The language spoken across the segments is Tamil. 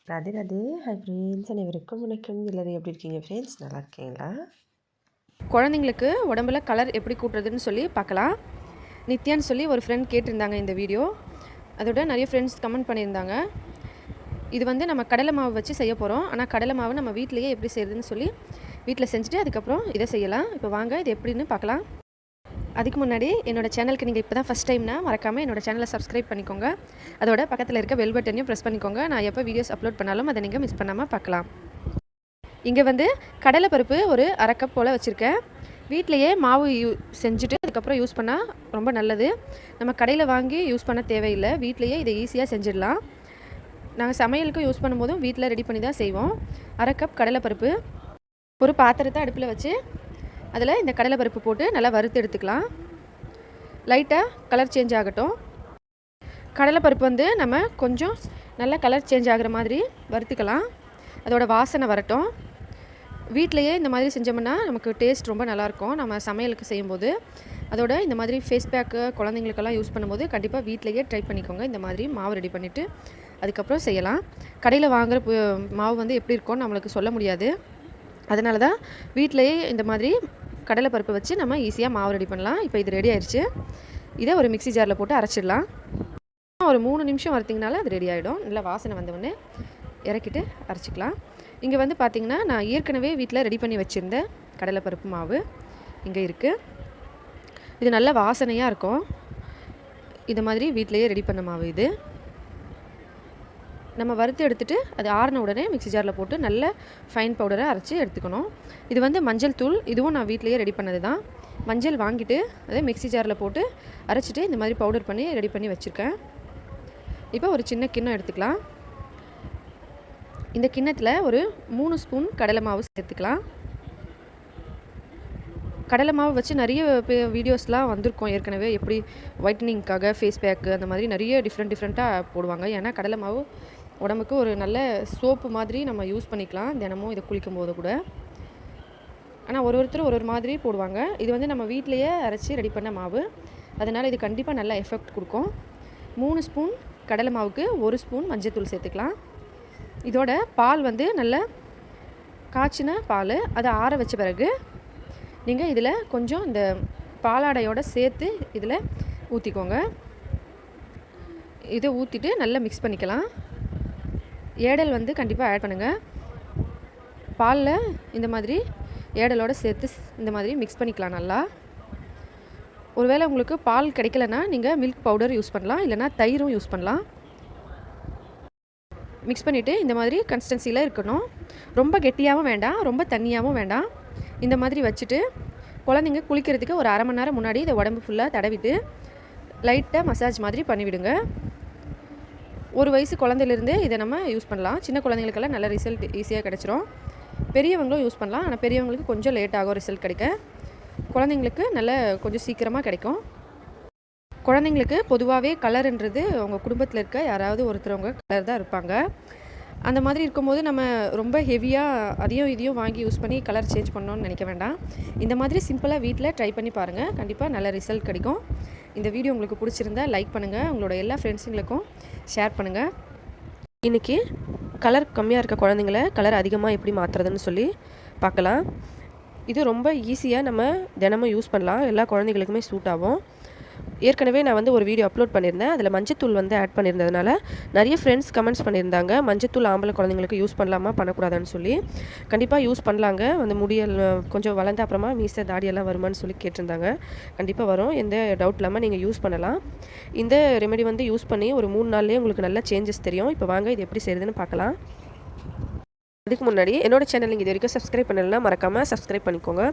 ராதே ராதே. ஹாய் ஃப்ரெண்ட்ஸ், அனைவருக்கும் வணக்கம். எல்லோரும் எப்படி இருக்கீங்க ஃப்ரெண்ட்ஸ்? நல்லா இருக்கீங்களா? குழந்தைங்களுக்கு உடம்புல கலர் எப்படி கூட்டுறதுன்னு சொல்லி பார்க்கலாம். நித்யான்னு சொல்லி ஒரு ஃப்ரெண்ட் கேட்டிருந்தாங்க இந்த வீடியோ. அதோட நிறைய ஃப்ரெண்ட்ஸ் கமெண்ட் பண்ணியிருந்தாங்க. இது வந்து நம்ம கடலை மாவு வச்சு செய்ய போகிறோம். ஆனால் கடலை மாவு நம்ம வீட்டிலையே எப்படி செய்கிறதுன்னு சொல்லி வீட்டில் செஞ்சுட்டு அதுக்கப்புறம் இதை செய்யலாம். இப்போ வாங்க இது எப்படின்னு பார்க்கலாம். அதுக்கு முன்னாடி என்னோடய சேனலுக்கு நீங்கள் இப்போ தான் ஃபஸ்ட் டைம்னா மறக்காமல் என்னோடய சேனலை சப்ஸ்கிரைப் பண்ணிக்கோங்க. அதோட பக்கத்தில் இருக்க பெல் பட்டனையும் ப்ரெஸ் பண்ணிக்கோங்க. நான் எப்போ வீடியோஸ் அப்லோட் பண்ணாலும் அதை நீங்கள் மிஸ் பண்ணாமல் பார்க்கலாம். இங்கே வந்து கடலைப்பருப்பு ஒரு அரை கப் போல் வச்சுருக்கேன். வீட்டிலையே மாவு செஞ்சுட்டு அதுக்கப்புறம் யூஸ் பண்ணால் ரொம்ப நல்லது. நம்ம கடையில் வாங்கி யூஸ் பண்ண தேவையில்லை. வீட்டிலையே இதை ஈஸியாக செஞ்சிடலாம். நாங்கள் சமையலுக்கும் யூஸ் பண்ணும்போதும் வீட்டில் ரெடி பண்ணி தான் செய்வோம். அரை கப் கடலைப்பருப்பு ஒரு பாத்திரத்தை அடுப்பில் வச்சு அதில் இந்த கடலைப்பருப்பு போட்டு நல்லா வறுத்து எடுத்துக்கலாம். லைட்டாக கலர் சேஞ்ச் ஆகட்டும். கடலைப்பருப்பு வந்து நம்ம கொஞ்சம் நல்லா கலர் சேஞ்ச் ஆகிற மாதிரி வறுத்துக்கலாம். அதோட வாசனை வரட்டும். வீட்டிலையே இந்த மாதிரி செஞ்சோம்னா நமக்கு டேஸ்ட் ரொம்ப நல்லாயிருக்கும் நம்ம சமையலுக்கு செய்யும்போது. அதோட இந்த மாதிரி ஃபேஸ் பேக்கு குழந்தைங்களுக்கெல்லாம் யூஸ் பண்ணும்போது கண்டிப்பாக வீட்டிலையே ட்ரை பண்ணிக்கோங்க. இந்த மாதிரி மாவு ரெடி பண்ணிவிட்டு அதுக்கப்புறம் செய்யலாம். கடையில் வாங்குகிற மாவு வந்து எப்படி இருக்கும்னு நம்மளுக்கு சொல்ல முடியாது. அதனால தான் வீட்டிலையே இந்த மாதிரி கடலைப்பருப்பை வச்சு நம்ம ஈஸியாக மாவு ரெடி பண்ணலாம். இப்போ இது ரெடி ஆயிடுச்சு. இதை ஒரு மிக்ஸி ஜாரில் போட்டு அரைச்சிடலாம். ஒரு 3 நிமிஷம் வறுத்திங்கனால அது ரெடி ஆகிடும். நல்லா வாசனை வந்தவுடனே இறக்கிட்டு அரைச்சிக்கலாம். இங்கே வந்து பார்த்திங்கன்னா நான் ஏற்கனவே வீட்டில் ரெடி பண்ணி வச்சுருந்த கடலைப்பருப்பு மாவு இங்கே இருக்குது. இது நல்ல வாசனையாக இருக்கும். இது மாதிரி வீட்டிலையே ரெடி பண்ண மாவு இது. நம்ம வறுத்து எடுத்துகிட்டு அது ஆறின உடனே மிக்ஸி ஜாரில் போட்டு நல்ல ஃபைன் பவுடரை அரைச்சி எடுத்துக்கணும். இது வந்து மஞ்சள் தூள். இதுவும் நான் வீட்டிலையே ரெடி பண்ணது தான். மஞ்சள் வாங்கிட்டு அதை மிக்ஸி ஜாரில் போட்டு அரைச்சிட்டு இந்த மாதிரி பவுடர் பண்ணி ரெடி பண்ணி வச்சுருக்கேன். இப்போ ஒரு சின்ன கிண்ணம் எடுத்துக்கலாம். இந்த கிண்ணத்தில் ஒரு 3 ஸ்பூன் கடலை மாவு சேர்த்துக்கலாம். கடலை மாவு வச்சு நிறைய வீடியோஸ்லாம் வந்திருக்கோம் ஏற்கனவே. எப்படி ஒயிட்னிங்காக ஃபேஸ் பேக்கு அந்த மாதிரி நிறைய டிஃப்ரெண்ட்டாக போடுவாங்க. ஏன்னா கடலை மாவு உடம்புக்கு ஒரு நல்ல சோப்பு மாதிரி நம்ம யூஸ் பண்ணிக்கலாம் தினமும் இதை குளிக்கும் போது கூட. ஆனால் ஒருத்தர் ஒரு மாதிரி போடுவாங்க. இது வந்து நம்ம வீட்டிலையே அரைச்சி ரெடி பண்ண மாவு. அதனால் இது கண்டிப்பாக நல்ல எஃபெக்ட் கொடுக்கும். 3 ஸ்பூன் கடலை மாவுக்கு 1 ஸ்பூன் மஞ்சள்தூள் சேர்த்துக்கலாம். இதோட பால் வந்து நல்ல காய்ச்சின பால். அதை ஆற வச்ச பிறகு நீங்கள் இதில் கொஞ்சம் இந்த பாலாடையோடு சேர்த்து இதில் ஊற்றிக்கோங்க. இதை ஊற்றிட்டு நல்லா மிக்ஸ் பண்ணிக்கலாம். ஏடல் வந்து கண்டிப்பாக ஆட் பண்ணுங்கள். பாலில் இந்த மாதிரி ஏடலோடு சேர்த்து இந்த மாதிரி மிக்ஸ் பண்ணிக்கலாம் நல்லா. ஒருவேளை உங்களுக்கு பால் கிடைக்கலன்னா நீங்கள் மில்க் பவுடர் யூஸ் பண்ணலாம், இல்லைனா தயிரும் யூஸ் பண்ணலாம். மிக்ஸ் பண்ணிவிட்டு இந்த மாதிரி கன்சிஸ்டன்சியில் இருக்கணும். ரொம்ப கெட்டியாகவும் வேண்டாம், ரொம்ப தண்ணியாகவும் வேண்டாம். இந்த மாதிரி வச்சுட்டு குழந்தைங்க குளிக்கிறதுக்கு ஒரு 1/2 மணி நேரம் முன்னாடி இதை உடம்பு ஃபுல்லாக தடவிட்டு லைட்டாக மசாஜ் மாதிரி பண்ணிவிடுங்க. 1 வயசு குழந்தையிலேருந்து இதை நம்ம யூஸ் பண்ணலாம். சின்ன குழந்தைங்களுக்கெல்லாம் நல்ல ரிசல்ட் ஈஸியாக கிடச்சிரும். பெரியவங்களும் யூஸ் பண்ணலாம். ஆனால் பெரியவங்களுக்கு கொஞ்சம் லேட் ஆகும் ரிசல்ட் கிடைக்க. குழந்தைங்களுக்கு நல்ல கொஞ்சம் சீக்கிரமாக கிடைக்கும். குழந்தைங்களுக்கு பொதுவாகவே கலருன்றது அவங்க குடும்பத்தில் இருக்க யாராவது ஒருத்தரவங்க கலர் தான் இருப்பாங்க. அந்த மாதிரி இருக்கும்போது நம்ம ரொம்ப ஹெவியாக அதையும் இதையும் வாங்கி யூஸ் பண்ணி கலர் சேஞ்ச் பண்ணணும்னு நினைக்க வேண்டாம். இந்த மாதிரி சிம்பிளாக வீட்டில் ட்ரை பண்ணி பாருங்கள். கண்டிப்பாக நல்ல ரிசல்ட் கிடைக்கும். இந்த வீடியோ உங்களுக்கு பிடிச்சிருந்தா லைக் பண்ணுங்கள். உங்களோட எல்லா ஃப்ரெண்ட்ஸுங்களுக்கும் ஷேர் பண்ணுங்கள். இன்றைக்கி கலர் கம்மியாக இருக்க குழந்தைங்கள கலர் அதிகமாக எப்படி மாற்றுறதுன்னு சொல்லி பார்க்கலாம். இது ரொம்ப ஈஸியாக நம்ம தினமும் யூஸ் பண்ணலாம். எல்லா குழந்தைங்களுக்குமே சூட் ஆகும். ஏற்கனவே நான் வந்து ஒரு வீடியோ அப்லோட் பண்ணியிருந்தேன். அதில் மஞ்சத்தூள் வந்து ஆட் பண்ணியிருந்ததுனால நிறைய ஃப்ரெண்ட்ஸ் கமெண்ட்ஸ் பண்ணியிருந்தாங்க. மஞ்சத்தூள் ஆம்பளை குழந்தைங்களுக்கு யூஸ் பண்ணலாமா பண்ணக்கூடாதுன்னு சொல்லி. கண்டிப்பாக யூஸ் பண்ணலாங்க. அந்த முடியல் கொஞ்சம் வளர்ந்த அப்புறமா மீசை தாடியெல்லாம் வருமானு சொல்லி கேட்டிருந்தாங்க. கண்டிப்பாக வரும், எந்த டவுட் இல்லாமல் நீங்கள் யூஸ் பண்ணலாம். இந்த ரெமெடி வந்து யூஸ் பண்ணி ஒரு 3 நாள்லேயே உங்களுக்கு நல்ல சேஞ்சஸ் தெரியும். இப்போ வாங்க இது எப்படி செய்கிறதுன்னு பார்க்கலாம். அதுக்கு முன்னாடி என்னோடய சேனல் நீங்கள் இது வரைக்கும் சப்ஸ்கிரைப் பண்ணலைன்னா மறக்காமல் சப்ஸ்கிரைப் பண்ணிக்கோங்க.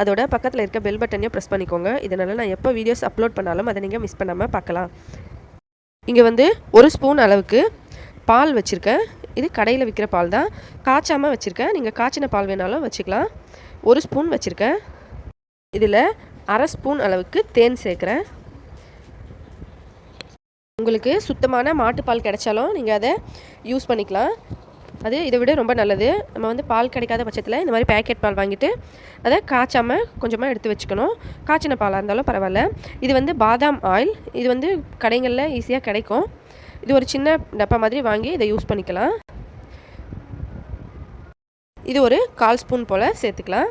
அதோட பக்கத்தில் இருக்க பெல் பட்டனையும் ப்ரெஸ் பண்ணிக்கோங்க. இதனால் நான் எப்போ வீடியோஸ் அப்லோட் பண்ணாலும் அதை நீங்கள் மிஸ் பண்ணாமல் பார்க்கலாம். இங்கே வந்து 1 ஸ்பூன் அளவுக்கு பால் வச்சுருக்கேன். இது கடையில் விற்கிற பால் தான், காய்ச்சாமல் வச்சுருக்கேன். நீங்கள் காய்ச்சின பால் வேணாலும் வச்சுக்கலாம். 1 ஸ்பூன் வச்சுருக்கேன். இதில் அரை ஸ்பூன் அளவுக்கு தேன் சேர்க்குறேன். உங்களுக்கு சுத்தமான மாட்டுப்பால் கிடைச்சாலும் நீங்கள் அதை யூஸ் பண்ணிக்கலாம். அது இதை விட ரொம்ப நல்லது. நம்ம வந்து பால் கிடைக்காத பட்சத்தில் இந்த மாதிரி பேக்கெட் பால் வாங்கிட்டு அதை காய்ச்சாமல் கொஞ்சமாக எடுத்து வச்சுக்கணும். காய்ச்சின பாலாக இருந்தாலும் பரவாயில்ல. இது வந்து பாதாம் ஆயில். இது வந்து கடைகளில் ஈஸியாக கிடைக்கும். இது ஒரு சின்ன டப்பா மாதிரி வாங்கி இதை யூஸ் பண்ணிக்கலாம். இது ஒரு 1/4 ஸ்பூன் போல் சேர்த்துக்கலாம்.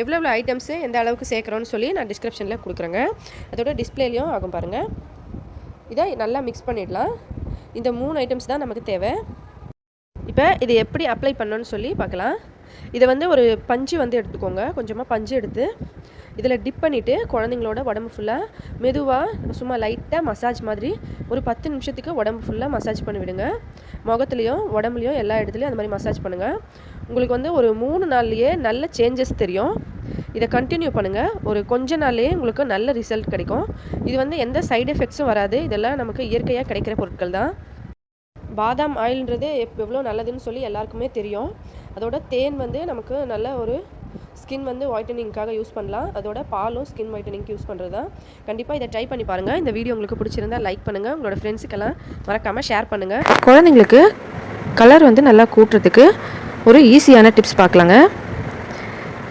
எவ்வளோ ஐட்டம்ஸு எந்த அளவுக்கு சேர்க்குறோன்னு சொல்லி நான் டிஸ்கிரிப்ஷனில் கொடுக்குறேங்க. அதோட டிஸ்பிளேலையும் ஆகும் பாருங்கள். இதை நல்லா மிக்ஸ் பண்ணிடலாம். இந்த 3 ஐட்டம்ஸ் தான் நமக்கு தேவை. இப்போ இது எப்படி அப்ளை பண்ணணும்னு சொல்லி பார்க்கலாம். இதை வந்து ஒரு பஞ்சு வந்து எடுத்துக்கோங்க. கொஞ்சமாக பஞ்சு எடுத்து இதில் டிப் பண்ணிவிட்டு குழந்தைங்களோட உடம்பு ஃபுல்லாக மெதுவாக சும்மா லைட்டாக மசாஜ் மாதிரி ஒரு 10 நிமிஷத்துக்கு உடம்பு ஃபுல்லாக மசாஜ் பண்ணி விடுங்க. முகத்துலேயும் உடம்புலையும் எல்லா இடத்துலையும் அந்த மாதிரி மசாஜ் பண்ணுங்கள். உங்களுக்கு வந்து ஒரு 3 நாள்லேயே நல்ல சேஞ்சஸ் தெரியும். இதை கண்டினியூ பண்ணுங்கள். ஒரு கொஞ்ச நாள்லேயே உங்களுக்கு நல்ல ரிசல்ட் கிடைக்கும். இது வந்து எந்த சைடு எஃபெக்ட்ஸும் வராது. இதெல்லாம் நமக்கு இயற்கையாக கிடைக்கிற பொருட்கள் தான். பாதாம் ஆயில்ன்றது எவ்வளோ நல்லதுன்னு சொல்லி எல்லாருக்குமே தெரியும். அதோட தேன் வந்து நமக்கு நல்ல ஒரு ஸ்கின் வந்து ஒயிட்டனிங்காக யூஸ் பண்ணலாம். அதோட பாலும் ஸ்கின் ஒயிட்டனிங்க்கு யூஸ் பண்ணுறது தான். கண்டிப்பாக இதை ட்ரை பண்ணி பாருங்கள். இந்த வீடியோ உங்களுக்கு பிடிச்சிருந்தால் லைக் பண்ணுங்கள். உங்களோட ஃப்ரெண்ட்ஸுக்கெல்லாம் மறக்காமல் ஷேர் பண்ணுங்கள். குழந்தைங்களுக்கு கலர் வந்து நல்லா கூட்டுறதுக்கு ஒரு ஈஸியான டிப்ஸ் பார்க்கலாங்க.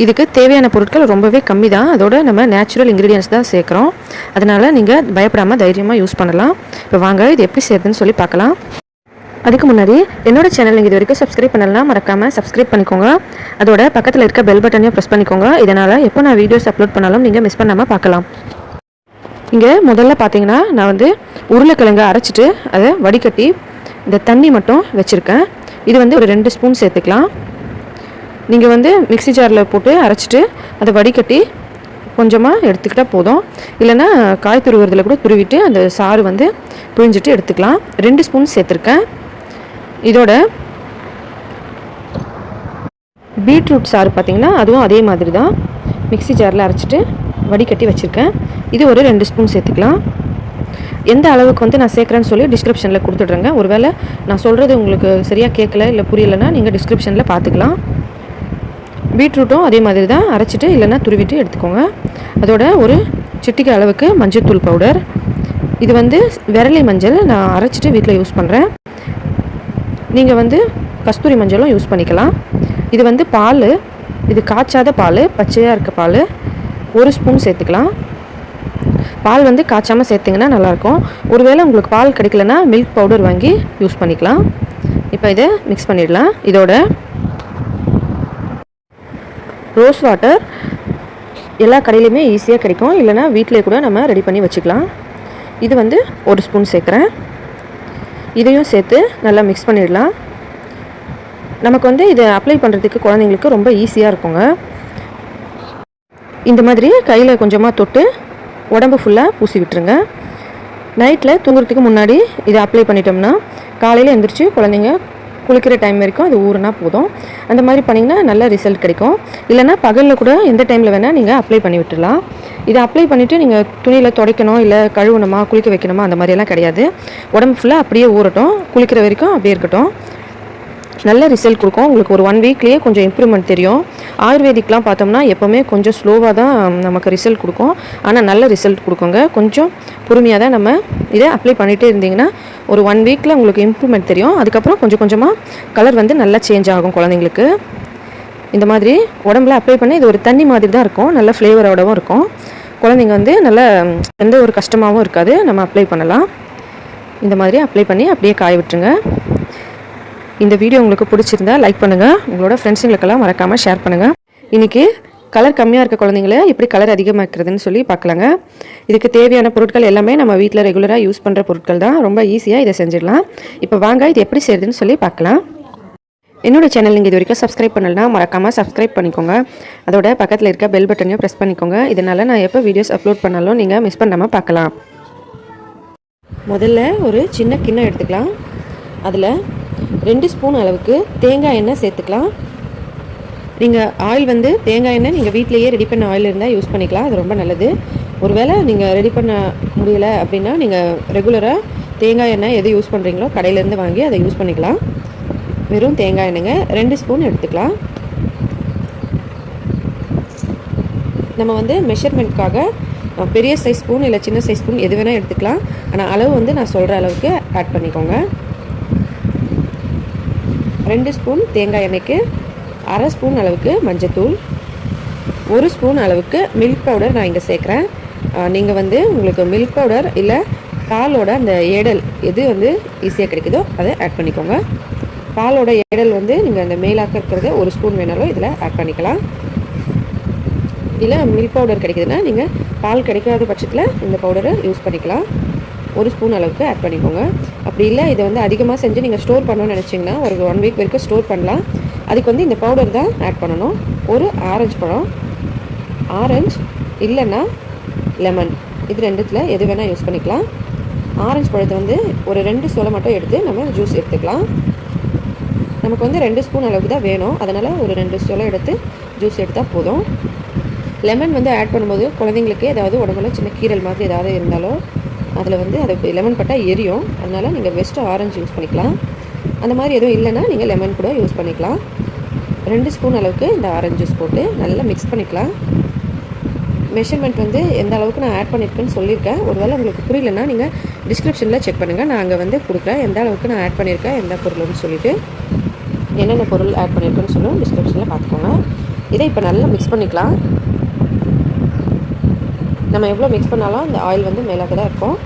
இதுக்கு தேவையான பொருட்கள் ரொம்பவே கம்மி தான். அதோட நம்ம நேச்சுரல் இன்க்ரீடியன்ஸ் தான் சேர்க்குறோம். அதனால் நீங்கள் பயப்படாமல் தைரியமாக யூஸ் பண்ணலாம். இப்போ வாங்க இது எப்படி செய்யுதுன்னு சொல்லி பார்க்கலாம். அதுக்கு முன்னாடி என்னோட சேனல் நீங்கள் இது வரைக்கும் சப்ஸ்கிரைப் பண்ணலாம், மறக்காமல் சப்ஸ்கிரைப் பண்ணிக்கோங்க. அதோட பக்கத்தில் இருக்க பெல் பட்டனையும் ப்ரெஸ் பண்ணிக்கோங்க. இதனால் எப்போ நான் வீடியோஸ் அப்லோட் பண்ணாலும் நீங்கள் மிஸ் பண்ணாமல் பார்க்கலாம். இங்கே முதல்ல பார்த்தீங்கன்னா நான் வந்து உருளைக்கிழங்கு அரைச்சிட்டு அதை வடிகட்டி இந்த தண்ணி மட்டும் வச்சுருக்கேன். இது வந்து ஒரு 2 ஸ்பூன் சேர்த்துக்கலாம். நீங்கள் வந்து மிக்ஸி ஜாரில் போட்டு அரைச்சிட்டு அதை வடிகட்டி கொஞ்சமாக எடுத்துக்கிட்டால் போதும். இல்லைன்னா காய் துருவுறதுல கூட துருவிட்டு அந்த சாறு வந்து புழிஞ்சிட்டு எடுத்துக்கலாம். 2 ஸ்பூன் சேர்த்துருக்கேன். இதோட பீட்ரூட் சாறு பார்த்திங்கன்னா அதுவும் அதே மாதிரி தான் மிக்ஸி ஜாரில் அரைச்சிட்டு வடிகட்டி வச்சுருக்கேன். இது ஒரு 2 ஸ்பூன் சேர்த்துக்கலாம். எந்த அளவுக்கு வந்து நான் சேர்க்குறேன்னு சொல்லி டிஸ்கிரிப்ஷனில் கொடுத்துட்றேங்க. ஒருவேளை நான் சொல்கிறது உங்களுக்கு சரியாக கேட்கல இல்லை புரியலைன்னா நீங்கள் டிஸ்கிரிப்ஷனில் பார்த்துக்கலாம். பீட்ரூட்டும் அதே மாதிரி தான் அரைச்சிட்டு இல்லைன்னா துருவிட்டு எடுத்துக்கோங்க. அதோட ஒரு சிட்டிகை அளவுக்கு மஞ்சள் தூள் பவுடர். இது வந்து விரலி மஞ்சள் நான் அரைச்சிட்டு வீட்டில் யூஸ் பண்ணுறேன். நீங்கள் வந்து கஸ்தூரி மஞ்சளும் யூஸ் பண்ணிக்கலாம். இது வந்து பால், இது காய்ச்சாத பால், பச்சையாக இருக்க பால் 1 ஸ்பூன் சேர்த்துக்கலாம். பால் வந்து காய்ச்சாமல் சேர்த்திங்கன்னா நல்லாயிருக்கும். ஒருவேளை உங்களுக்கு பால் கிடைக்கலன்னா மில்க் பவுடர் வாங்கி யூஸ் பண்ணிக்கலாம். இப்போ இதை மிக்ஸ் பண்ணிடலாம். இதோட ரோஸ் வாட்டர் எல்லா கடையிலையுமே ஈஸியாக கிடைக்கும். இல்லைனா வீட்டிலே கூட நம்ம ரெடி பண்ணி வச்சுக்கலாம். இது வந்து 1 ஸ்பூன் சேர்க்குறேன். இதையும் சேர்த்து நல்லா மிக்ஸ் பண்ணிடலாம். நமக்கு வந்து இதை அப்ளை பண்ணுறதுக்கு குழந்தைங்களுக்கு ரொம்ப ஈஸியாக இருக்குங்க. இந்த மாதிரி கையில் கொஞ்சமாக தொட்டு உடம்பு ஃபுல்லாக பூசி விட்டுருங்க. நைட்டில் தூங்குறதுக்கு முன்னாடி இதை அப்ளை பண்ணிட்டோம்னா காலையில் எழுந்திரிச்சு குழந்தைங்க குளிக்கிற டைம் வரைக்கும் அது ஊறுனா போதும். அந்த மாதிரி பண்ணிங்கன்னா நல்ல ரிசல்ட் கிடைக்கும். இல்லைனா பகலில் கூட எந்த டைமில் வேணால் நீங்கள் அப்ளை பண்ணி விட்டுடலாம். இதை அப்ளை பண்ணிவிட்டு நீங்கள் துணியில் துடைக்கணும் இல்லை கழுவணுமா குளிக்க வைக்கணுமா அந்த மாதிரியெல்லாம் கிடையாது. உடம்பு ஃபுல்லாக அப்படியே ஊறட்டும், குளிக்கிற வரைக்கும் அப்படியே இருக்கட்டும். நல்ல ரிசல்ட் கொடுக்கும். உங்களுக்கு ஒரு 1 வீக்லேயே கொஞ்சம் இம்ப்ரூவ்மெண்ட் தெரியும். ஆயுர்வேதிக்லாம் பார்த்தோம்னா எப்போவுமே கொஞ்சம் ஸ்லோவாக தான் நமக்கு ரிசல்ட் கொடுக்கும். ஆனால் நல்ல ரிசல்ட் கொடுக்குங்க. கொஞ்சம் பொறுமையாக தான் நம்ம இதை அப்ளை பண்ணிகிட்டே இருந்தீங்கன்னா ஒரு 1 வீக்கில் உங்களுக்கு இம்ப்ரூவ்மெண்ட் தெரியும். அதுக்கப்புறம் கொஞ்சம் கொஞ்சமாக கலர் வந்து நல்லா சேஞ்ச் ஆகும் குழந்தைங்களுக்கு. இந்த மாதிரி உடம்புல அப்ளை பண்ணி இது ஒரு தண்ணி மாதிரி தான் இருக்கும். நல்ல ஃப்ளேவரோடவும் இருக்கும். குழந்தைங்க வந்து நல்ல எந்த ஒரு கஷ்டமாகவும் இருக்காது. நம்ம அப்ளை பண்ணலாம். இந்த மாதிரி அப்ளை பண்ணி அப்படியே காய விட்டுருங்க. இந்த வீடியோ உங்களுக்கு பிடிச்சிருந்தா லைக் பண்ணுங்கள். உங்களோட ஃப்ரெண்ட்ஸுங்களுக்கெல்லாம் மறக்காமல் ஷேர் பண்ணுங்கள். இன்றைக்கி கலர் கம்மியாக இருக்க குழந்தைங்கள எப்படி கலர் அதிகமாக்குறதுன்னு சொல்லி பார்க்கலாங்க. இதுக்கு தேவையான பொருட்கள் எல்லாமே நம்ம வீட்டில் ரெகுலராக யூஸ் பண்ணுற பொருட்கள் தான். ரொம்ப ஈஸியாக இதை செஞ்சிடலாம். இப்போ வாங்க இது எப்படி செய்யுதுன்னு சொல்லி பார்க்கலாம். என்னோடய சேனல் நீங்கள் இது வரைக்கும் சப்ஸ்கிரைப் பண்ணலன்னா மறக்காமல் சப்ஸ்கிரைப் பண்ணிக்கோங்க. அதோட பக்கத்தில் இருக்க பெல் பட்டனையும் ப்ரெஸ் பண்ணிக்கோங்க. இதனால் நான் எப்போ வீடியோஸ் அப்லோட் பண்ணாலும் நீங்கள் மிஸ் பண்ணாமல் பார்க்கலாம். முதல்ல ஒரு சின்ன கிண்ணம் எடுத்துக்கலாம். அதில் 2 ஸ்பூன் அளவுக்கு தேங்காய் எண்ணெய் சேர்த்துக்கலாம். நீங்கள் ஆயில் வந்து தேங்காய் எண்ணெய் நீங்கள் வீட்டிலேயே ரெடி பண்ண ஆயில் இருந்தால் யூஸ் பண்ணிக்கலாம். அது ரொம்ப நல்லது. ஒருவேளை நீங்கள் ரெடி பண்ண முடியலை அப்படின்னா நீங்கள் ரெகுலராக தேங்காய் எண்ணெய் எது யூஸ் பண்ணுறீங்களோ கடையிலேருந்து வாங்கி அதை யூஸ் பண்ணிக்கலாம். வெறும் தேங்காய் எண்ணெய்ங்க 2 ஸ்பூன் எடுத்துக்கலாம். நம்ம வந்து மெஷர்மெண்ட்காக பெரிய சைஸ் ஸ்பூன் இல்லை சின்ன சைஸ் ஸ்பூன் எது வேணால் எடுத்துக்கலாம். ஆனால் அளவு வந்து நான் சொல்கிற அளவுக்கு ஆட் பண்ணிக்கோங்க. 2 ஸ்பூன் தேங்காய் எண்ணெய்க்கு 1/2 ஸ்பூன் அளவுக்கு மஞ்சத்தூள், 1 ஸ்பூன் அளவுக்கு மில்க் பவுடர் நான் இங்கே சேர்க்குறேன். நீங்கள் வந்து உங்களுக்கு மில்க் பவுடர் இல்லை பாலோட அந்த ஏடல் எது வந்து ஈஸியாக கிடைக்குதோ அதை ஆட் பண்ணிக்கோங்க. பாலோட எடல் வந்து நீங்கள் அந்த மேலாக்க இருக்கிறத 1 ஸ்பூன் வேணாலும் இதில் ஆட் பண்ணிக்கலாம். இல்லை மில்க் பவுடர் கிடைக்குதுன்னா நீங்கள் பால் கிடைக்காத பட்சத்தில் இந்த பவுடரை யூஸ் பண்ணிக்கலாம். 1 ஸ்பூன் அளவுக்கு ஆட் பண்ணிக்கோங்க. அப்படி இல்லை இதை வந்து அதிகமாக செஞ்சு நீங்கள் ஸ்டோர் பண்ணணும்னு நினச்சிங்கன்னா ஒரு 1 வீக் வரைக்கும் ஸ்டோர் பண்ணலாம். அதுக்கு வந்து இந்த பவுடர் தான் ஆட் பண்ணணும். ஒரு ஆரஞ்சு பழம், ஆரஞ்சு இல்லைன்னா லெமன், இது ரெண்டுத்தில் எது வேணால் யூஸ் பண்ணிக்கலாம். ஆரஞ்சு பழத்தை வந்து ஒரு 2 சொலை மட்டும் எடுத்து நம்ம ஜூஸ் எடுத்துக்கலாம். நமக்கு வந்து 2 ஸ்பூன் அளவுக்கு தான் வேணும், அதனால் ஒரு 2 சொலை எடுத்து ஜூஸ் எடுத்தால் போதும். லெமன் வந்து ஆட் பண்ணும்போது குழந்தைங்களுக்கு ஏதாவது உடம்புல சின்ன கீரல் மாதிரி ஏதாவது இருந்தாலோ அதில் வந்து அது லெமன் பட்டால் எரியும். அதனால் நீங்கள் பெஸ்ட்டு ஆரஞ்சு யூஸ் பண்ணிக்கலாம். அந்த மாதிரி எதுவும் இல்லைன்னா நீங்கள் லெமன் கூட யூஸ் பண்ணிக்கலாம். 2 ஸ்பூன் அளவுக்கு இந்த ஆரஞ்சு ஜூஸ் போட்டு நல்லா மிக்ஸ் பண்ணிக்கலாம். மெஷர்மெண்ட் வந்து எந்த அளவுக்கு நான் ஆட் பண்ணியிருக்கேன்னு சொல்லியிருக்கேன். ஒருவேளை உங்களுக்கு புரியலன்னா நீங்கள் டிஸ்கிரிப்ஷனில் செக் பண்ணுங்கள். நான் அங்கே வந்து கொடுக்குறேன் எந்த அளவுக்கு நான் ஆட் பண்ணியிருக்கேன், எந்த பொருள்னு சொல்லிவிட்டு என்னென்ன பொருள் ஆட் பண்ணியிருக்கேன்னு சொல்லுவோம் டிஸ்கிரிப்ஷனில் பார்த்துக்கோங்க. இதை இப்போ நல்லா மிக்ஸ் பண்ணிக்கலாம். நம்ம எவ்வளோ மிக்ஸ் பண்ணாலும் அந்த ஆயில் வந்து மேலாக தான் இருக்கும்.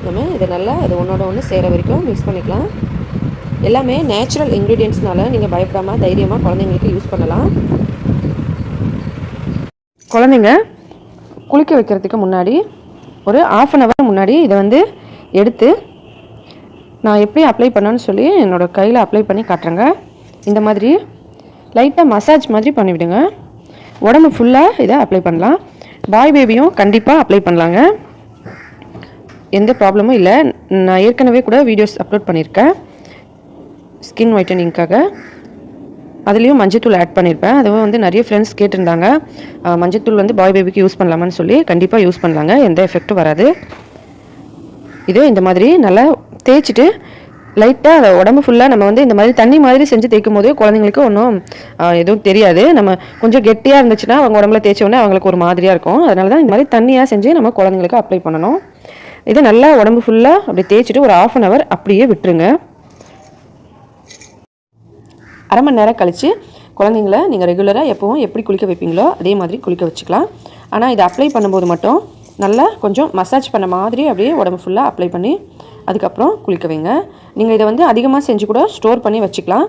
நம்ம இதை நல்லா இது ஒன்றோட ஒன்று சேர வரைக்கும் மிக்ஸ் பண்ணிக்கலாம். எல்லாமே நேச்சுரல் இன்க்ரீடியன்ட்ஸ்னால நீங்கள் பயப்படாமல் தைரியமாக குழந்தைங்களுக்கு யூஸ் பண்ணலாம். குழந்தைங்க குளிக்க வைக்கிறதுக்கு முன்னாடி ஒரு 1/2 hour முன்னாடி இதை வந்து எடுத்து நான் எப்படி அப்ளை பண்ணேன்னு சொல்லி என்னோடய கையில் அப்ளை பண்ணி காட்டுறேங்க. இந்த மாதிரி லைட்டாக மசாஜ் மாதிரி பண்ணிவிடுங்க. உடம்பு ஃபுல்லாக இதை அப்ளை பண்ணலாம். பாய் பேபியும் கண்டிப்பாக அப்ளை பண்ணலாங்க, எந்த ப்ராப்ளமும் இல்லை. நான் ஏற்கனவே கூட வீடியோஸ் அப்லோட் பண்ணியிருக்கேன் ஸ்கின் ஒயிட்டனிங்காக. அதுலேயும் மஞ்சத்தூள் ஆட் பண்ணியிருப்பேன். அதுவும் வந்து நிறைய ஃப்ரெண்ட்ஸ் கேட்டிருந்தாங்க மஞ்சத்தூள் வந்து பாய் பேபிக்கு யூஸ் பண்ணலாமான்னு சொல்லி. கண்டிப்பாக யூஸ் பண்ணலாங்க, எந்த எஃபெக்ட்டும் வராது. இது இந்த மாதிரி நல்லா தேய்ச்சிட்டு லைட்டாக உடம்பு ஃபுல்லாக நம்ம வந்து இந்த மாதிரி தண்ணி மாதிரி செஞ்சு தேய்க்கும் போது குழந்தைங்களுக்கு ஒன்றும் எதுவும் தெரியாது. நம்ம கொஞ்சம் கெட்டியாக இருந்துச்சுன்னா அவங்க உடம்புல தேய்ச்ச உடனே அவங்களுக்கு ஒரு மாதிரியாக இருக்கும். அதனால தான் இந்த மாதிரி தண்ணியாக செஞ்சு நம்ம குழந்தைங்களுக்கு அப்ளை பண்ணணும். இதை நல்லா உடம்பு ஃபுல்லாக அப்படி தேய்ச்சிட்டு ஒரு 1/2 hour அப்படியே விட்டுருங்க. 1/2 மணி நேரம் கழித்து குழந்தைங்கள நீங்கள் ரெகுலராக எப்போவும் எப்படி குளிக்க வைப்பீங்களோ அதே மாதிரி குளிக்க வச்சுக்கலாம். ஆனால் இதை அப்ளை பண்ணும்போது மட்டும் நல்லா கொஞ்சம் மசாஜ் பண்ண மாதிரி அப்படியே உடம்பு ஃபுல்லாக அப்ளை பண்ணி அதுக்கப்புறம் குளிக்க வைங்க. நீங்கள் இதை வந்து அதிகமாக செஞ்சு கூட ஸ்டோர் பண்ணி வச்சுக்கலாம்.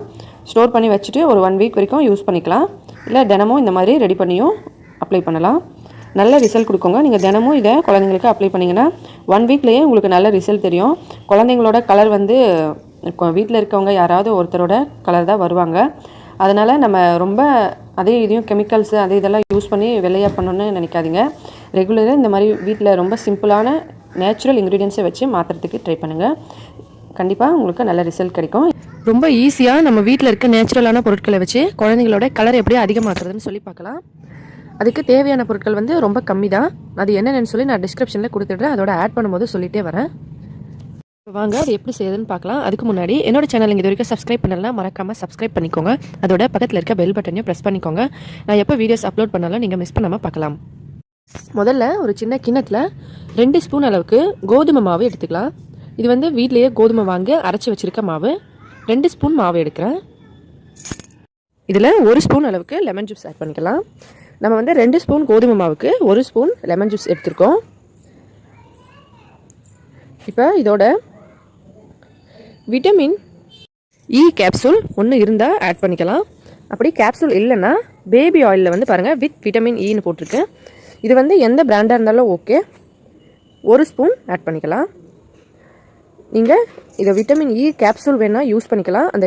ஸ்டோர் பண்ணி வச்சுட்டு ஒரு 1 வீக் வரைக்கும் யூஸ் பண்ணிக்கலாம். இல்லை தினமும் இந்த மாதிரி ரெடி பண்ணியும் அப்ளை பண்ணலாம். நல்ல ரிசல்ட் கொடுக்குங்க. நீங்கள் தினமும் இதை குழந்தைங்களுக்கு அப்ளை பண்ணிங்கன்னா 1 வீக்லேயே உங்களுக்கு நல்ல ரிசல்ட் தெரியும். குழந்தைங்களோட கலர் வந்து வீட்டில் இருக்கவங்க யாராவது ஒருத்தரோட கலர் தான் வருவாங்க. அதனால் நம்ம ரொம்ப அதே இதையும் கெமிக்கல்ஸு அதே இதெல்லாம் யூஸ் பண்ணி வெள்ளையாக பண்ணணுன்னு நினைக்காதீங்க. ரெகுலராக இந்த மாதிரி வீட்டில் ரொம்ப சிம்பிளான நேச்சுரல் இன்க்ரீடியன்ஸை வச்சு மாற்றுறதுக்கு ட்ரை பண்ணுங்கள். கண்டிப்பாக உங்களுக்கு நல்ல ரிசல்ட் கிடைக்கும். ரொம்ப ஈஸியாக நம்ம வீட்டில் இருக்க நேச்சுரலான பொருட்களை வச்சு குழந்தைங்களோட கலர் எப்படி அதிகமாக்குறதுன்னு சொல்லி பார்க்கலாம். அதுக்கு தேவையான பொருட்கள் வந்து ரொம்ப கம்மி தான். அது என்னென்னு சொல்லி நான் டிஸ்கிரிப்ஷனில் கொடுத்துட்றேன். அதோட ஆட் பண்ணும்போது சொல்லிகிட்டே வரேன். வாங்க அது எப்படி செய்யுதுன்னு பார்க்கலாம். அதுக்கு முன்னாடி என்னோட சேனல் இது வரைக்கும் சப்ஸ்கிரைப் பண்ணலாம், மறக்காமல் சப்ஸ்கிரைப் பண்ணிக்கோங்க. அதோட பக்கத்தில் இருக்க பெல் பட்டனையும் ப்ரெஸ் பண்ணிக்கோங்க. நான் எப்போ வீடியோஸ் அப்லோட் பண்ணாலும் நீங்கள் மிஸ் பண்ணாமல் பார்க்கலாம். முதல்ல ஒரு சின்ன கிண்ணத்தில் 2 ஸ்பூன் அளவுக்கு கோதுமை மாவு எடுத்துக்கலாம். இது வந்து வீட்லேயே கோதுமை வாங்கி அரைச்சி வச்சுருக்க மாவு. 2 ஸ்பூன் மாவு எடுக்கிறேன். இதில் 1 ஸ்பூன் அளவுக்கு லெமன் ஜூஸ் ஆட் பண்ணிக்கலாம். நம்ம வந்து 2 ஸ்பூன் கோதுமை மாவுக்கு 1 ஸ்பூன் லெமன் ஜூஸ் எடுத்துருக்கோம். இப்போ இதோட விட்டமின் இ கேப்சூல் ஒன்று இருந்தால் ஆட் பண்ணிக்கலாம். அப்படி கேப்சூல் இல்லைன்னா பேபி ஆயிலில் வந்து பாருங்கள் வித் விட்டமின் இன்னு போட்டிருக்கு. இது வந்து எந்த பிராண்டாக இருந்தாலும் ஓகே. 1 ஸ்பூன் ஆட் பண்ணிக்கலாம். நீங்கள் இதை விட்டமின் இ கேப்சூல் வேணால் யூஸ் பண்ணிக்கலாம். அந்த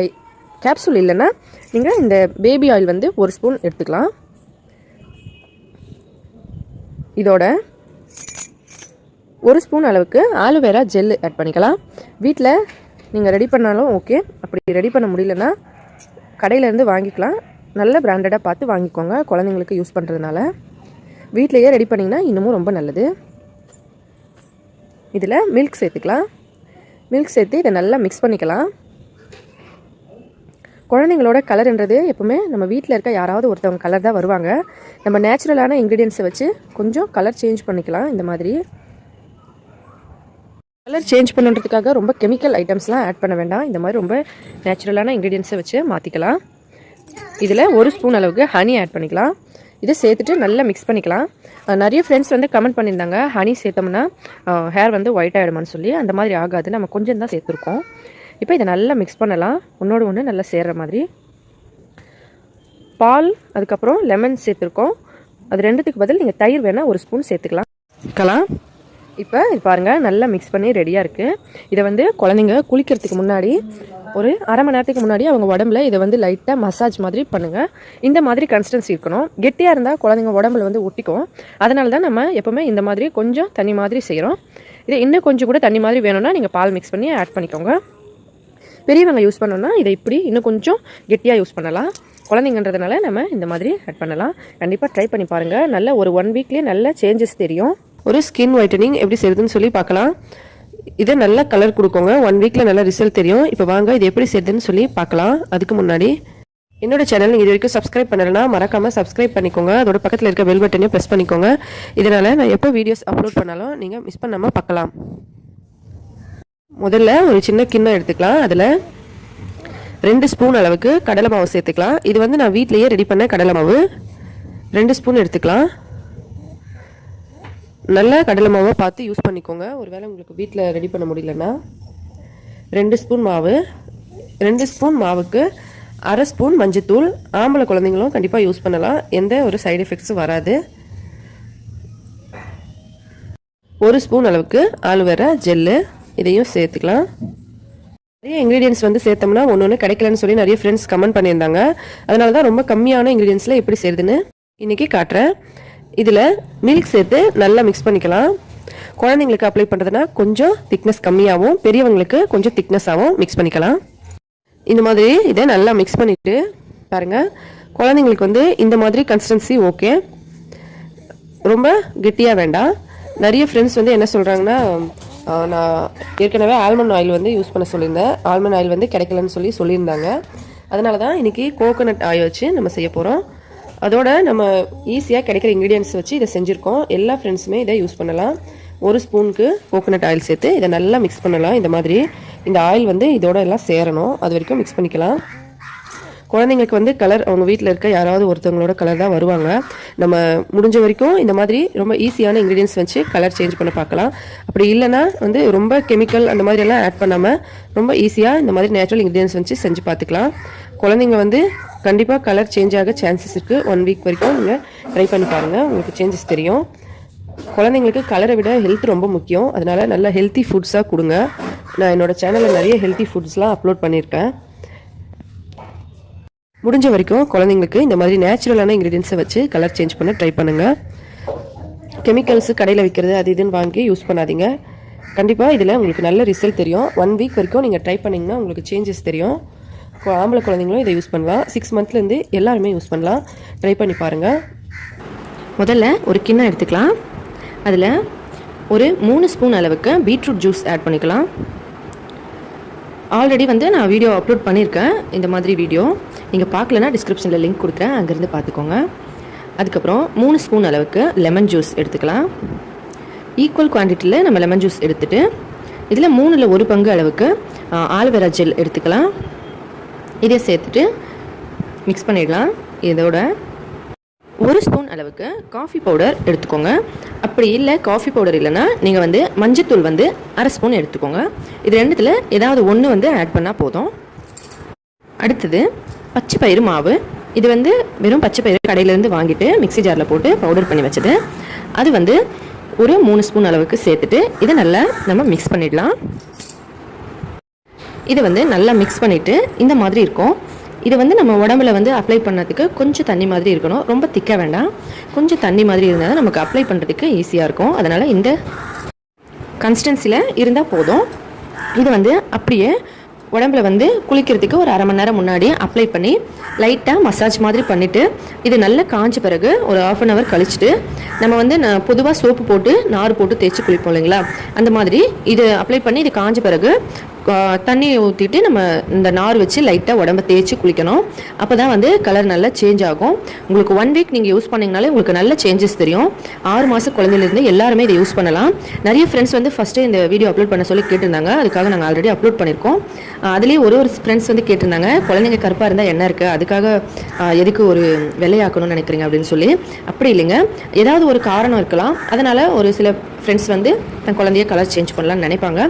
கேப்சூல் இல்லைன்னா நீங்கள் இந்த பேபி ஆயில் வந்து 1 ஸ்பூன் எடுத்துக்கலாம். இதோட 1 ஸ்பூன் அளவுக்கு ஆலோவேரா ஜெல் ஆட் பண்ணிக்கலாம். வீட்டில் நீங்கள் ரெடி பண்ணாலும் ஓகே. அப்படி ரெடி பண்ண முடியலன்னா கடையிலேருந்து வாங்கிக்கலாம். நல்ல பிராண்டடாக பார்த்து வாங்கிக்கோங்க. குழந்தைங்களுக்கு யூஸ் பண்ணுறதுனால வீட்டிலையே ரெடி பண்ணிங்கன்னா இன்னமும் ரொம்ப நல்லது. இதில் மில்க் சேர்த்துக்கலாம். மில்க் சேர்த்து இதை நல்லா மிக்ஸ் பண்ணிக்கலாம். குழந்தைங்களோட கலர்ன்றது எப்போவுமே நம்ம வீட்டில் இருக்க யாராவது ஒருத்தவங்க கலர் தான் வருவாங்க. நம்ம நேச்சுரலான இன்க்ரீடியன்ஸை வச்சு கொஞ்சம் கலர் சேஞ்ச் பண்ணிக்கலாம். இந்த மாதிரி கலர் சேஞ்ச் பண்ணுறதுக்காக ரொம்ப கெமிக்கல் ஐட்டம்ஸ்லாம் ஆட் பண்ண வேண்டாம். இந்த மாதிரி ரொம்ப நேச்சுரலான இன்க்ரீடியன்ஸை வச்சு மாற்றிக்கலாம். இதில் 1 ஸ்பூன் அளவுக்கு ஹனி ஆட் பண்ணிக்கலாம். இதை சேர்த்துட்டு நல்லா மிக்ஸ் பண்ணிக்கலாம். நிறைய ஃப்ரெண்ட்ஸ் வந்து கமெண்ட் பண்ணியிருந்தாங்க ஹனி சேர்த்தோம்னா ஹேர் வந்து ஒயிட் ஆகிடுமான்னு சொல்லி. அந்த மாதிரி ஆகாது, நம்ம கொஞ்சம் தான் சேர்த்துருக்கோம். இப்போ இதை நல்லா மிக்ஸ் பண்ணலாம், ஒன்றோடு ஒன்று நல்லா சேர்கிற மாதிரி. பால் அதுக்கப்புறம் லெமன் சேர்த்துருக்கோம். அது ரெண்டுத்துக்கு பதில் நீங்கள் தயிர் வேணால் 1 ஸ்பூன் சேர்த்துக்கலாம். இப்போ இது பாருங்கள், நல்லா மிக்ஸ் பண்ணி ரெடியாக இருக்குது. இதை வந்து குழந்தைங்க குளிக்கிறதுக்கு முன்னாடி ஒரு அரை மணி நேரத்துக்கு முன்னாடி அவங்க உடம்புல இதை வந்து லைட்டாக மசாஜ் மாதிரி பண்ணுங்கள். இந்த மாதிரி கன்சிஸ்டன்சி இருக்கணும். கெட்டியாக இருந்தால் குழந்தைங்க உடம்புல வந்து ஒட்டிக்கும். அதனால தான் நம்ம எப்போவுமே இந்த மாதிரி கொஞ்சம் தண்ணி மாதிரி செய்கிறோம். இதை இன்னும் கொஞ்சம் கூட தண்ணி மாதிரி வேணும்னா நீங்கள் பால் மிக்ஸ் பண்ணி ஆட் பண்ணிக்கோங்க. பெரியவங்க யூஸ் பண்ணோன்னா இதை இப்படி இன்னும் கொஞ்சம் கெட்டியாக யூஸ் பண்ணலாம். குழந்தைங்கன்றதுனால நம்ம இந்த மாதிரி ஆட் பண்ணலாம். கண்டிப்பாக ட்ரை பண்ணி பாருங்கள். நல்ல ஒரு 1 வீக்லேயே நல்ல சேஞ்சஸ் தெரியும். ஒரு ஸ்கின் ஒயிட்டனிங் எப்படி செய்யுதுன்னு சொல்லி பார்க்கலாம். இதை நல்ல கலர் கொடுக்கோங்க. 1 வீக்கில் நல்ல ரிசல்ட் தெரியும். இப்போ வாங்க இது எப்படி செய்யுதுன்னு சொல்லி பார்க்கலாம். அதுக்கு முன்னாடி என்னோட சேனல் நீங்கள் இது வரைக்கும் சப்ஸ்கிரைப் பண்ணலைன்னா மறக்காமல் சப்ஸ்கிரைப் பண்ணிக்கோங்க. அதோட பக்கத்தில் இருக்க பெல் பட்டனையும் ப்ரெஸ் பண்ணிக்கோங்க. இதனால் நான் எப்போ வீடியோஸ் அப்லோட் பண்ணாலும் நீங்கள் மிஸ் பண்ணாமல் பார்க்கலாம். முதல்ல ஒரு சின்ன கிண்ணம் எடுத்துக்கலாம். அதில் 2 ஸ்பூன் அளவுக்கு கடலை மாவு சேர்த்துக்கலாம். இது வந்து நான் வீட்டிலேயே ரெடி பண்ண கடலை மாவு. 2 ஸ்பூன் எடுத்துக்கலாம். நல்லா கடலை மாவை பார்த்து யூஸ் பண்ணிக்கோங்க. ஒருவேளை உங்களுக்கு வீட்டில் ரெடி பண்ண முடியலன்னா 2 ஸ்பூன் மாவு. 2 ஸ்பூன் மாவுக்கு அரை ஸ்பூன் மஞ்சத்தூள். ஆம்பளை குழந்தைங்களும் கண்டிப்பாக யூஸ் பண்ணலாம், எந்த ஒரு சைடு எஃபெக்ட்ஸும் வராது. 1 ஸ்பூன் அளவுக்கு ஆலோவேரா ஜெல்லு, இதையும் சேர்த்துக்கலாம். நிறைய இன்க்ரீடியன்ஸ் வந்து சேர்த்தோம்னா ஒன்று கிடைக்கலன்னு சொல்லி நிறைய ஃப்ரெண்ட்ஸ் கமெண்ட் பண்ணியிருந்தாங்க. அதனால தான் ரொம்ப கம்மியான இன்க்ரீடியன்ஸில் எப்படி செய்யுதுன்னு இன்றைக்கி காட்டுறேன். இதில் மில்க் சேர்த்து நல்லா மிக்ஸ் பண்ணிக்கலாம். குழந்தைங்களுக்கு அப்ளை பண்ணுறதுனா கொஞ்சம் திக்னஸ் கம்மியாகவும், பெரியவங்களுக்கு கொஞ்சம் திக்னஸாகவும் மிக்ஸ் பண்ணிக்கலாம். இந்த மாதிரி இதை நல்லா மிக்ஸ் பண்ணிவிட்டு பாருங்கள், குழந்தைங்களுக்கு வந்து இந்த மாதிரி கன்சிஸ்டன்சி ஓகே, ரொம்ப கெட்டியாக வேண்டாம். நிறைய ஃப்ரெண்ட்ஸ் வந்து என்ன சொல்கிறாங்கன்னா, நான் ஏற்கனவே ஆல்மண்ட் ஆயில் வந்து யூஸ் பண்ண சொல்லியிருந்தேன், ஆல்மண்ட் ஆயில் வந்து கிடைக்கலன்னு சொல்லியிருந்தாங்க. அதனால தான் இன்றைக்கி கோகோனட் ஆயில் வச்சு நம்ம செய்ய போகிறோம். அதோட நம்ம ஈஸியாக கிடைக்கிற இன்க்ரீடியன்ஸ் வச்சு இதை செஞ்சுருக்கோம். எல்லா ஃப்ரெண்ட்ஸுமே இதை யூஸ் பண்ணலாம். 1 ஸ்பூனுக்கு கோகோனட் ஆயில் சேர்த்து இதை நல்லா மிக்ஸ் பண்ணலாம். இந்த மாதிரி இந்த ஆயில் வந்து இதோட எல்லாம் சேரணும், அது வரைக்கும் மிக்ஸ் பண்ணிக்கலாம். குழந்தைங்களுக்கு வந்து கலர் அவங்க வீட்டில் இருக்க யாராவது ஒருத்தவங்களோட கலர் தான் வருவாங்க. நம்ம முடிஞ்ச வரைக்கும் இந்த மாதிரி ரொம்ப ஈஸியான இன்க்ரீடியன்ஸ் வச்சு கலர் சேஞ்ச் பண்ண பார்க்கலாம். அப்படி இல்லைனா வந்து ரொம்ப கெமிக்கல் அந்த மாதிரி எல்லாம் ஆட் பண்ணாமல் ரொம்ப ஈஸியாக இந்த மாதிரி நேச்சுரல் இன்க்ரீடியன்ஸ் வச்சு செஞ்சு பார்த்துக்கலாம். குழந்தைங்க வந்து கண்டிப்பாக கலர் சேஞ்ச் ஆக சான்சஸ் இருக்குது. 1 வீக் வரைக்கும் நீங்கள் ட்ரை பண்ணி பாருங்கள், உங்களுக்கு சேஞ்சஸ் தெரியும். குழந்தைங்களுக்கு கலரை விட ஹெல்த் ரொம்ப முக்கியம். அதனால் நல்ல ஹெல்த்தி ஃபுட்ஸாக கொடுங்க. நான் என்னோடய சேனலில் நிறைய ஹெல்த்தி ஃபுட்ஸ்லாம் அப்லோட் பண்ணியிருக்கேன். முடிஞ்ச வரைக்கும் குழந்தைங்களுக்கு இந்த மாதிரி நேச்சுரலான இன்க்ரீடியன்ஸை வச்சு கலர் சேஞ்ச் பண்ண ட்ரை பண்ணுங்கள். கெமிக்கல்ஸு கடையில் விற்கிறது அது இதுன்னு வாங்கி யூஸ் பண்ணாதீங்க. கண்டிப்பாக இதில் உங்களுக்கு நல்ல ரிசல்ட் தெரியும். 1 வீக் வரைக்கும் நீங்கள் ட்ரை பண்ணிங்கன்னா உங்களுக்கு சேஞ்சஸ் தெரியும். ஆம்பளை குழந்தைங்களும் இதை யூஸ் பண்ணலாம். 6 மந்த்லேருந்து எல்லாருமே யூஸ் பண்ணலாம். ட்ரை பண்ணி பாருங்கள். முதல்ல ஒரு கிண்ணம் எடுத்துக்கலாம். அதில் ஒரு 3 ஸ்பூன் அளவுக்கு பீட்ரூட் ஜூஸ் ஆட் பண்ணிக்கலாம். ஆல்ரெடி வந்து நான் வீடியோ அப்லோட் பண்ணியிருக்கேன். இந்த மாதிரி வீடியோ நீங்கள் பார்க்கலன்னா டிஸ்கிரிப்ஷனில் லிங்க் கொடுக்குறேன், அங்கேருந்து பார்த்துக்கோங்க. அதுக்கப்புறம் 3 ஸ்பூன் அளவுக்கு லெமன் ஜூஸ் எடுத்துக்கலாம். ஈக்குவல் குவான்டிட்டியில் நம்ம லெமன் ஜூஸ் எடுத்துகிட்டு இதில் 3ல் 1 பங்கு அளவுக்கு ஆலோவேரா ஜெல் எடுத்துக்கலாம். இதை சேர்த்துட்டு மிக்ஸ் பண்ணிடலாம். இதோட 1 ஸ்பூன் அளவுக்கு காஃபி பவுடர் எடுத்துக்கோங்க. அப்படி இல்லை காஃபி பவுடர் இல்லைன்னா நீங்கள் வந்து மஞ்சத்தூள் வந்து அரை ஸ்பூன் எடுத்துக்கோங்க. இது ரெண்டுத்தில் ஏதாவது ஒன்று வந்து ஆட் பண்ணால் போதும். அடுத்தது பச்சை பயிறு மாவு. இது வந்து வெறும் பச்சை பயிறு கடையிலேருந்து வாங்கிட்டு மிக்ஸி ஜாரில் போட்டு பவுடர் பண்ணி வச்சது. அது வந்து ஒரு 3 ஸ்பூன் அளவுக்கு சேர்த்துட்டு இதை நல்லா நம்ம மிக்ஸ் பண்ணிடலாம். இதை வந்து நல்லா மிக்ஸ் பண்ணிவிட்டு இந்த மாதிரி இருக்கும். இதை வந்து நம்ம உடம்புல வந்து அப்ளை பண்ணதுக்கு கொஞ்சம் தண்ணி மாதிரி இருக்கணும், ரொம்ப திக்காக வேண்டாம். கொஞ்சம் தண்ணி மாதிரி இருந்தால் தான் நமக்கு அப்ளை பண்ணுறதுக்கு ஈஸியாக இருக்கும். அதனால் இந்த கன்சிஸ்டன்சியில் இருந்தால் போதும். இது வந்து அப்படியே உடம்புல வந்து குளிக்கிறதுக்கு ஒரு அரை மணி நேரம் முன்னாடி அப்ளை பண்ணி லைட்டாக மசாஜ் மாதிரி பண்ணிவிட்டு இது நல்லா காஞ்ச பிறகு ஒரு 1/2 hour கழிச்சிட்டு நம்ம வந்து பொதுவாக சோப்பு போட்டு நார் போட்டு தேய்ச்சி குளிப்போம் இல்லைங்களா, அந்த மாதிரி இது அப்ளை பண்ணி இது காஞ்ச பிறகு தண்ணியை ஊற்றிட்டு நம்ம இந்த நார் வச்சு லைட்டாக உடம்பை தேய்ச்சி குளிக்கணும். அப்போ தான் வந்து கலர் நல்லா சேஞ்ச் ஆகும். உங்களுக்கு 1 வீக் நீங்கள் யூஸ் பண்ணிங்கனாலே உங்களுக்கு நல்ல சேஞ்சஸ் தெரியும். 6 மாத குழந்தையிலேருந்து எல்லாருமே இதை யூஸ் பண்ணலாம். நிறைய ஃப்ரெண்ட்ஸ் வந்து ஃபஸ்ட்டு இந்த வீடியோ அப்லோட் பண்ண சொல்லி கேட்டிருந்தாங்க. அதுக்காக நாங்கள் ஆல்ரெடி அப்லோட் பண்ணியிருக்கோம். அதுலேயே ஒரு ஃப்ரெண்ட்ஸ் வந்து கேட்டிருந்தாங்க, குழந்தைங்க கருப்பாக இருந்தால் என்ன இருக்குது, அதுக்காக எதுக்கு ஒரு வெள்ளையாக்கணும்னு நினைக்கிறீங்க அப்படின்னு சொல்லி. அப்படி இல்லைங்க, ஏதாவது ஒரு காரணம் இருக்கலாம். அதனால் ஒரு சில ஃப்ரெண்ட்ஸ் வந்து தன் குழந்தைய கலர் சேஞ்ச் பண்ணலான்னு நினைப்பாங்க.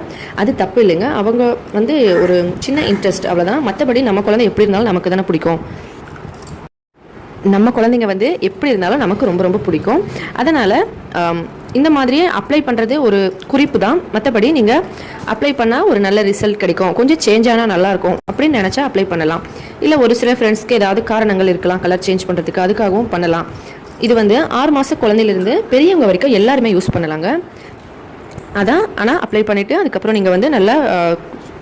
அது தப்பு இல்லைங்க. அவங்க வந்து ஒரு சின்ன இன்ட்ரெஸ்ட் அவ்வளோதான். மற்றபடி நம்ம குழந்தை எப்படி இருந்தாலும் நமக்கு தானே பிடிக்கும். நம்ம குழந்தைங்க வந்து எப்படி இருந்தாலும் நமக்கு ரொம்ப ரொம்ப பிடிக்கும். அதனால் இந்த மாதிரியே அப்ளை பண்ணுறது ஒரு குறிப்பு தான். மற்றபடி நீங்கள் அப்ளை பண்ணால் ஒரு நல்ல ரிசல்ட் கிடைக்கும், கொஞ்சம் சேஞ்ச் ஆனால் நல்லாயிருக்கும் அப்படின்னு நினச்சா அப்ளை பண்ணலாம். இல்லை ஒரு சில ஃப்ரெண்ட்ஸ்க்கு ஏதாவது காரணங்கள் இருக்கலாம் கலர் சேஞ்ச் பண்ணுறதுக்கு, அதுக்காகவும் பண்ணலாம். இது வந்து 6 மாத குழந்தையிலேருந்து பெரியவங்க வரைக்கும் எல்லாருமே யூஸ் பண்ணலாங்க. அதான் ஆனால் அப்ளை பண்ணிவிட்டு அதுக்கப்புறம் நீங்கள் வந்து நல்லா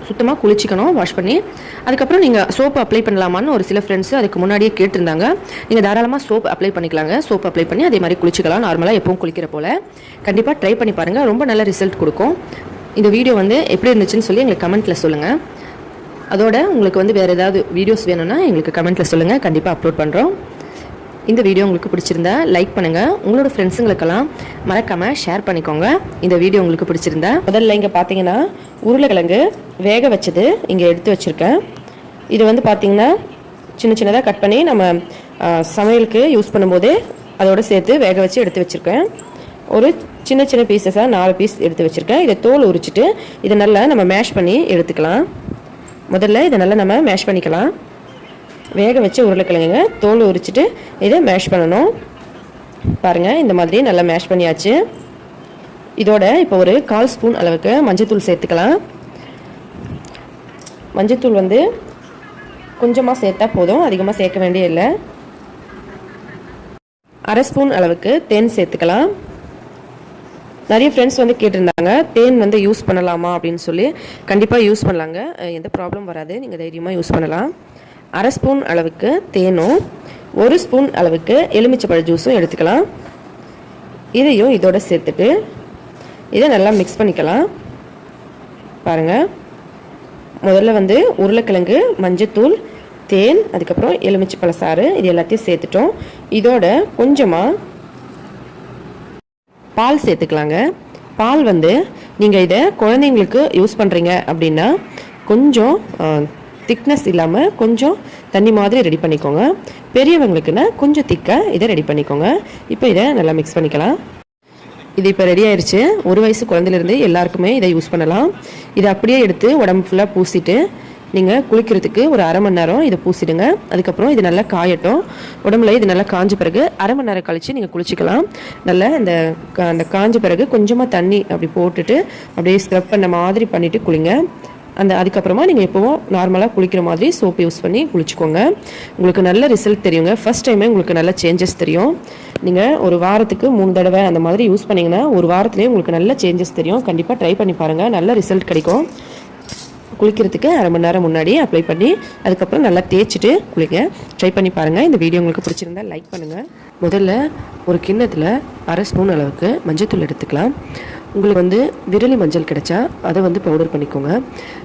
சுத்தமாக குளிச்சிக்கணும், வாஷ் பண்ணி. அதுக்கப்புறம் நீங்கள் சோப்பு அப்ளை பண்ணலாமான்னு ஒரு சில ஃப்ரெண்ட்ஸு அதுக்கு முன்னாடியே கேட்டிருந்தாங்க. நீங்கள் தாராளமாக சோப்பு அப்ளை பண்ணிக்கலாங்க. சோப்பு அப்ளை பண்ணி அதே மாதிரி குளிச்சிக்கலாம், நார்மலாக எப்பவும் குளிக்கிற போல். கண்டிப்பாக ட்ரை பண்ணி பாருங்கள், ரொம்ப நல்ல ரிசல்ட் கொடுக்கும். இந்த வீடியோ வந்து எப்படி இருந்துச்சுன்னு சொல்லி எங்களுக்கு கமெண்ட்டில் சொல்லுங்கள். அதோட உங்களுக்கு வந்து வேறு ஏதாவது வீடியோஸ் வேணும்னா எங்களுக்கு கமெண்ட்டில் சொல்லுங்கள், கண்டிப்பாக அப்லோட் பண்ணுறோம். இந்த வீடியோ உங்களுக்கு பிடிச்சிருந்தா லைக் பண்ணுங்கள், உங்களோட ஃப்ரெண்ட்ஸுங்களுக்கெல்லாம் மறக்காமல் ஷேர் பண்ணிக்கோங்க. இந்த வீடியோ உங்களுக்கு பிடிச்சிருந்தா முதல்ல இங்கே பார்த்தீங்கன்னா உருளைக்கிழங்கு வேக வச்சது இங்கே எடுத்து வச்சுருக்கேன். இது வந்து பார்த்திங்கன்னா சின்ன சின்னதாக கட் பண்ணி நம்ம சமையலுக்கு யூஸ் பண்ணும்போதே அதோடு சேர்த்து வேக வச்சு எடுத்து வச்சுருக்கேன். ஒரு சின்ன சின்ன பீசஸாக 4 பீஸ் எடுத்து வச்சுருக்கேன். இதை தோல் உரிச்சிட்டு இதை நல்லா நம்ம மேஷ் பண்ணி எடுத்துக்கலாம். முதல்ல இதை நல்லா நம்ம மேஷ் பண்ணிக்கலாம். வேக வச்சு உருளைக்கிழங்குங்க, தோல் உரிச்சிட்டு இதை மேஷ் பண்ணணும். பாருங்கள், இந்த மாதிரி நல்லா மேஷ் பண்ணியாச்சு. இதோட இப்போ ஒரு 1/4 ஸ்பூன் அளவுக்கு மஞ்சத்தூள் சேர்த்துக்கலாம். மஞ்சத்தூள் வந்து கொஞ்சமாக சேர்த்தா போதும், அதிகமாக சேர்க்க வேண்டிய இல்லை. 1/2 ஸ்பூன் அளவுக்கு தேன் சேர்த்துக்கலாம். நிறைய ஃப்ரெண்ட்ஸ் வந்து கேட்டிருந்தாங்க தேன் வந்து யூஸ் பண்ணலாமா அப்படின்னு சொல்லி. கண்டிப்பாக யூஸ் பண்ணலாங்க, எந்த ப்ராப்ளம் வராது, நீங்கள் தைரியமாக யூஸ் பண்ணலாம். 1/2 ஸ்பூன் அளவுக்கு தேனும் 1 ஸ்பூன் அளவுக்கு எலுமிச்சைப்பழ ஜூஸும் எடுத்துக்கலாம். இதையும் இதோட சேர்த்துட்டு இதை நல்லா மிக்ஸ் பண்ணிக்கலாம். பாருங்கள், முதல்ல வந்து உருளைக்கிழங்கு, மஞ்சத்தூள், தேன், அதுக்கப்புறம் எலுமிச்சைப்பழ சாறு இது எல்லாத்தையும் சேர்த்துட்டோம். இதோட கொஞ்சமாக பால் சேர்த்துக்கலாங்க. பால் வந்து நீங்கள் இதை குழந்தைங்களுக்கு யூஸ் பண்ணுறீங்க அப்படின்னா கொஞ்சம் திக்னஸ் இல்லாமல் கொஞ்சம் தண்ணி மாதிரி ரெடி பண்ணிக்கோங்க. பெரியவங்களுக்குன்னா கொஞ்சம் திக்காக இதை ரெடி பண்ணிக்கோங்க. இப்போ இதை நல்லா மிக்ஸ் பண்ணிக்கலாம். இது இப்போ ரெடி ஆயிடுச்சு. 1 வயசு குழந்தையிலேருந்து எல்லாருக்குமே இதை யூஸ் பண்ணலாம். இதை அப்படியே எடுத்து உடம்பு ஃபுல்லாக பூசிட்டு நீங்கள் குளிக்கிறதுக்கு ஒரு 1/2 மணி நேரம் இதை பூசிடுங்க. அதுக்கப்புறம் இது நல்லா காயட்டும். உடம்புல இது நல்லா காஞ்ச பிறகு 1/2 மணி நேரம் கழித்து நீங்கள் குளிச்சிக்கலாம். நல்லா அந்த காஞ்ச பிறகு கொஞ்சமாக தண்ணி அப்படி போட்டுட்டு அப்படியே ஸ்க்ரப் பண்ண மாதிரி பண்ணிவிட்டு குளிங்க. அதுக்கப்புறமா நீங்கள் எப்போவும் நார்மலாக குளிக்கிற மாதிரி சோப்பு யூஸ் பண்ணி குளிச்சுக்கோங்க. உங்களுக்கு நல்ல ரிசல்ட் தெரியுங்க. ஃபஸ்ட் டைமே உங்களுக்கு நல்ல சேஞ்சஸ் தெரியும். நீங்கள் ஒரு வாரத்துக்கு 3 தடவை அந்த மாதிரி யூஸ் பண்ணிங்கன்னா ஒரு வாரத்துலேயே உங்களுக்கு நல்ல சேஞ்சஸ் தெரியும். கண்டிப்பாக ட்ரை பண்ணி பாருங்கள், நல்ல ரிசல்ட் கிடைக்கும். குளிக்கிறதுக்கு 1/2 மணி நேரம் முன்னாடி அப்ளை பண்ணி அதுக்கப்புறம் நல்லா தேய்ச்சிட்டு குளிங்க. ட்ரை பண்ணி பாருங்கள். இந்த வீடியோ உங்களுக்கு பிடிச்சிருந்தா லைக் பண்ணுங்கள். முதல்ல ஒரு கிண்ணத்தில் 1/2 ஸ்பூன் அளவுக்கு மஞ்சத்தூள் எடுத்துக்கலாம். உங்களுக்கு வந்து விரலி மஞ்சள் கிடைச்சா அதை வந்து பவுடர் பண்ணிக்கோங்க.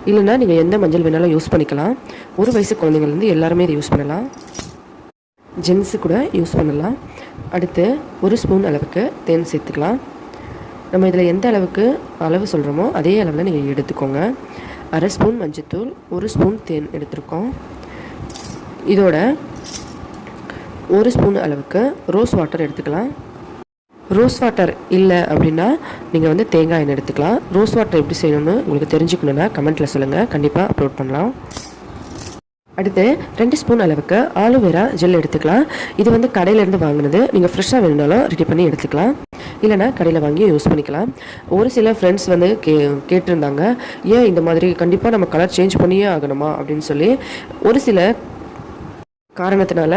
இல்லைன்னா நீங்கள் எந்த மஞ்சள் வேணாலும் யூஸ் பண்ணிக்கலாம். 1 வயசு குழந்தைங்கள்லேருந்து எல்லாருமே இதை யூஸ் பண்ணலாம், ஜென்ஸு கூட யூஸ் பண்ணலாம். அடுத்து 1 ஸ்பூன் அளவுக்கு தேன் சேர்த்துக்கலாம். நம்ம இதில் எந்த அளவுக்கு அளவு சொல்கிறோமோ அதே அளவில் நீங்கள் எடுத்துக்கோங்க. 1/2 ஸ்பூன் மஞ்சத்தூள், 1 ஸ்பூன் தேன் எடுத்துருக்கோம். இதோட 1 ஸ்பூன் அளவுக்கு ரோஸ் வாட்டர் எடுத்துக்கலாம். ரோஸ் வாட்டர் இல்லை அப்படின்னா நீங்கள் வந்து தேங்காய் எண்ணெய் எடுத்துக்கலாம். ரோஸ் வாட்டர் எப்படி செய்யணும்னு உங்களுக்கு தெரிஞ்சுக்கணுன்னா கமெண்ட்டில் சொல்லுங்கள், கண்டிப்பாக அப்லோட் பண்ணலாம். அடுத்து 2 ஸ்பூன் அளவுக்கு ஆலோவேரா ஜெல் எடுத்துக்கலாம். இது வந்து கடையிலேருந்து வாங்கினது, நீங்கள் ஃப்ரெஷ்ஷாக வேணுனாலும் ரெடி பண்ணி எடுத்துக்கலாம், இல்லைனா கடையில் வாங்கி யூஸ் பண்ணிக்கலாம். ஒரு சில ஃப்ரெண்ட்ஸ் வந்து கேட்டிருந்தாங்க ஏன் இந்த மாதிரி கண்டிப்பாக நம்ம கலர் சேஞ்ச் பண்ணியே ஆகணுமா அப்படின்னு சொல்லி. ஒரு சில காரணத்தினால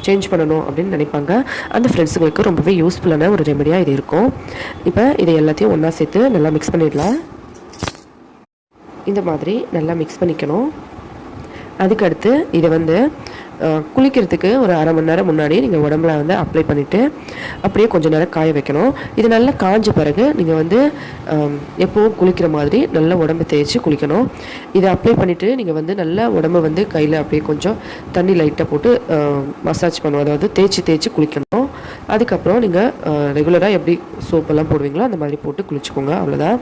சேஞ்ச் பண்ணணும் அப்படின்னு நினைப்பாங்க. அந்த ஃப்ரெண்ட்ஸுங்களுக்கு ரொம்பவே யூஸ்ஃபுல்லான ஒரு ரெமெடியாக இது இருக்கும். இப்போ இதை எல்லாத்தையும் ஒன்றா சேர்த்து நல்லா மிக்ஸ் பண்ணிடலாம். இந்த மாதிரி நல்லா மிக்ஸ் பண்ணிக்கணும். அதுக்கடுத்து இதை வந்து குளிக்கிறதுக்கு ஒரு 1/2 மணி நேரம் முன்னாடி நீங்கள் உடம்புல வந்து அப்ளை பண்ணிவிட்டு அப்படியே கொஞ்சம் நேரம் காய வைக்கணும். இது நல்லா காஞ்ச பிறகு நீங்கள் வந்து எப்போவும் குளிக்கிற மாதிரி நல்லா உடம்பு தேய்ச்சி குளிக்கணும். இதை அப்ளை பண்ணிவிட்டு நீங்கள் வந்து நல்லா உடம்பு வந்து கையில் அப்படியே கொஞ்சம் தண்ணி லைட்டாக போட்டு மசாஜ் பண்ணுவோம், அதாவது தேய்ச்சி குளிக்கணும். அதுக்கப்புறம் நீங்கள் ரெகுலராக எப்படி சோப்பெல்லாம் போடுவீங்களோ அந்த மாதிரி போட்டு குளிச்சுக்கோங்க, அவ்வளோதான்.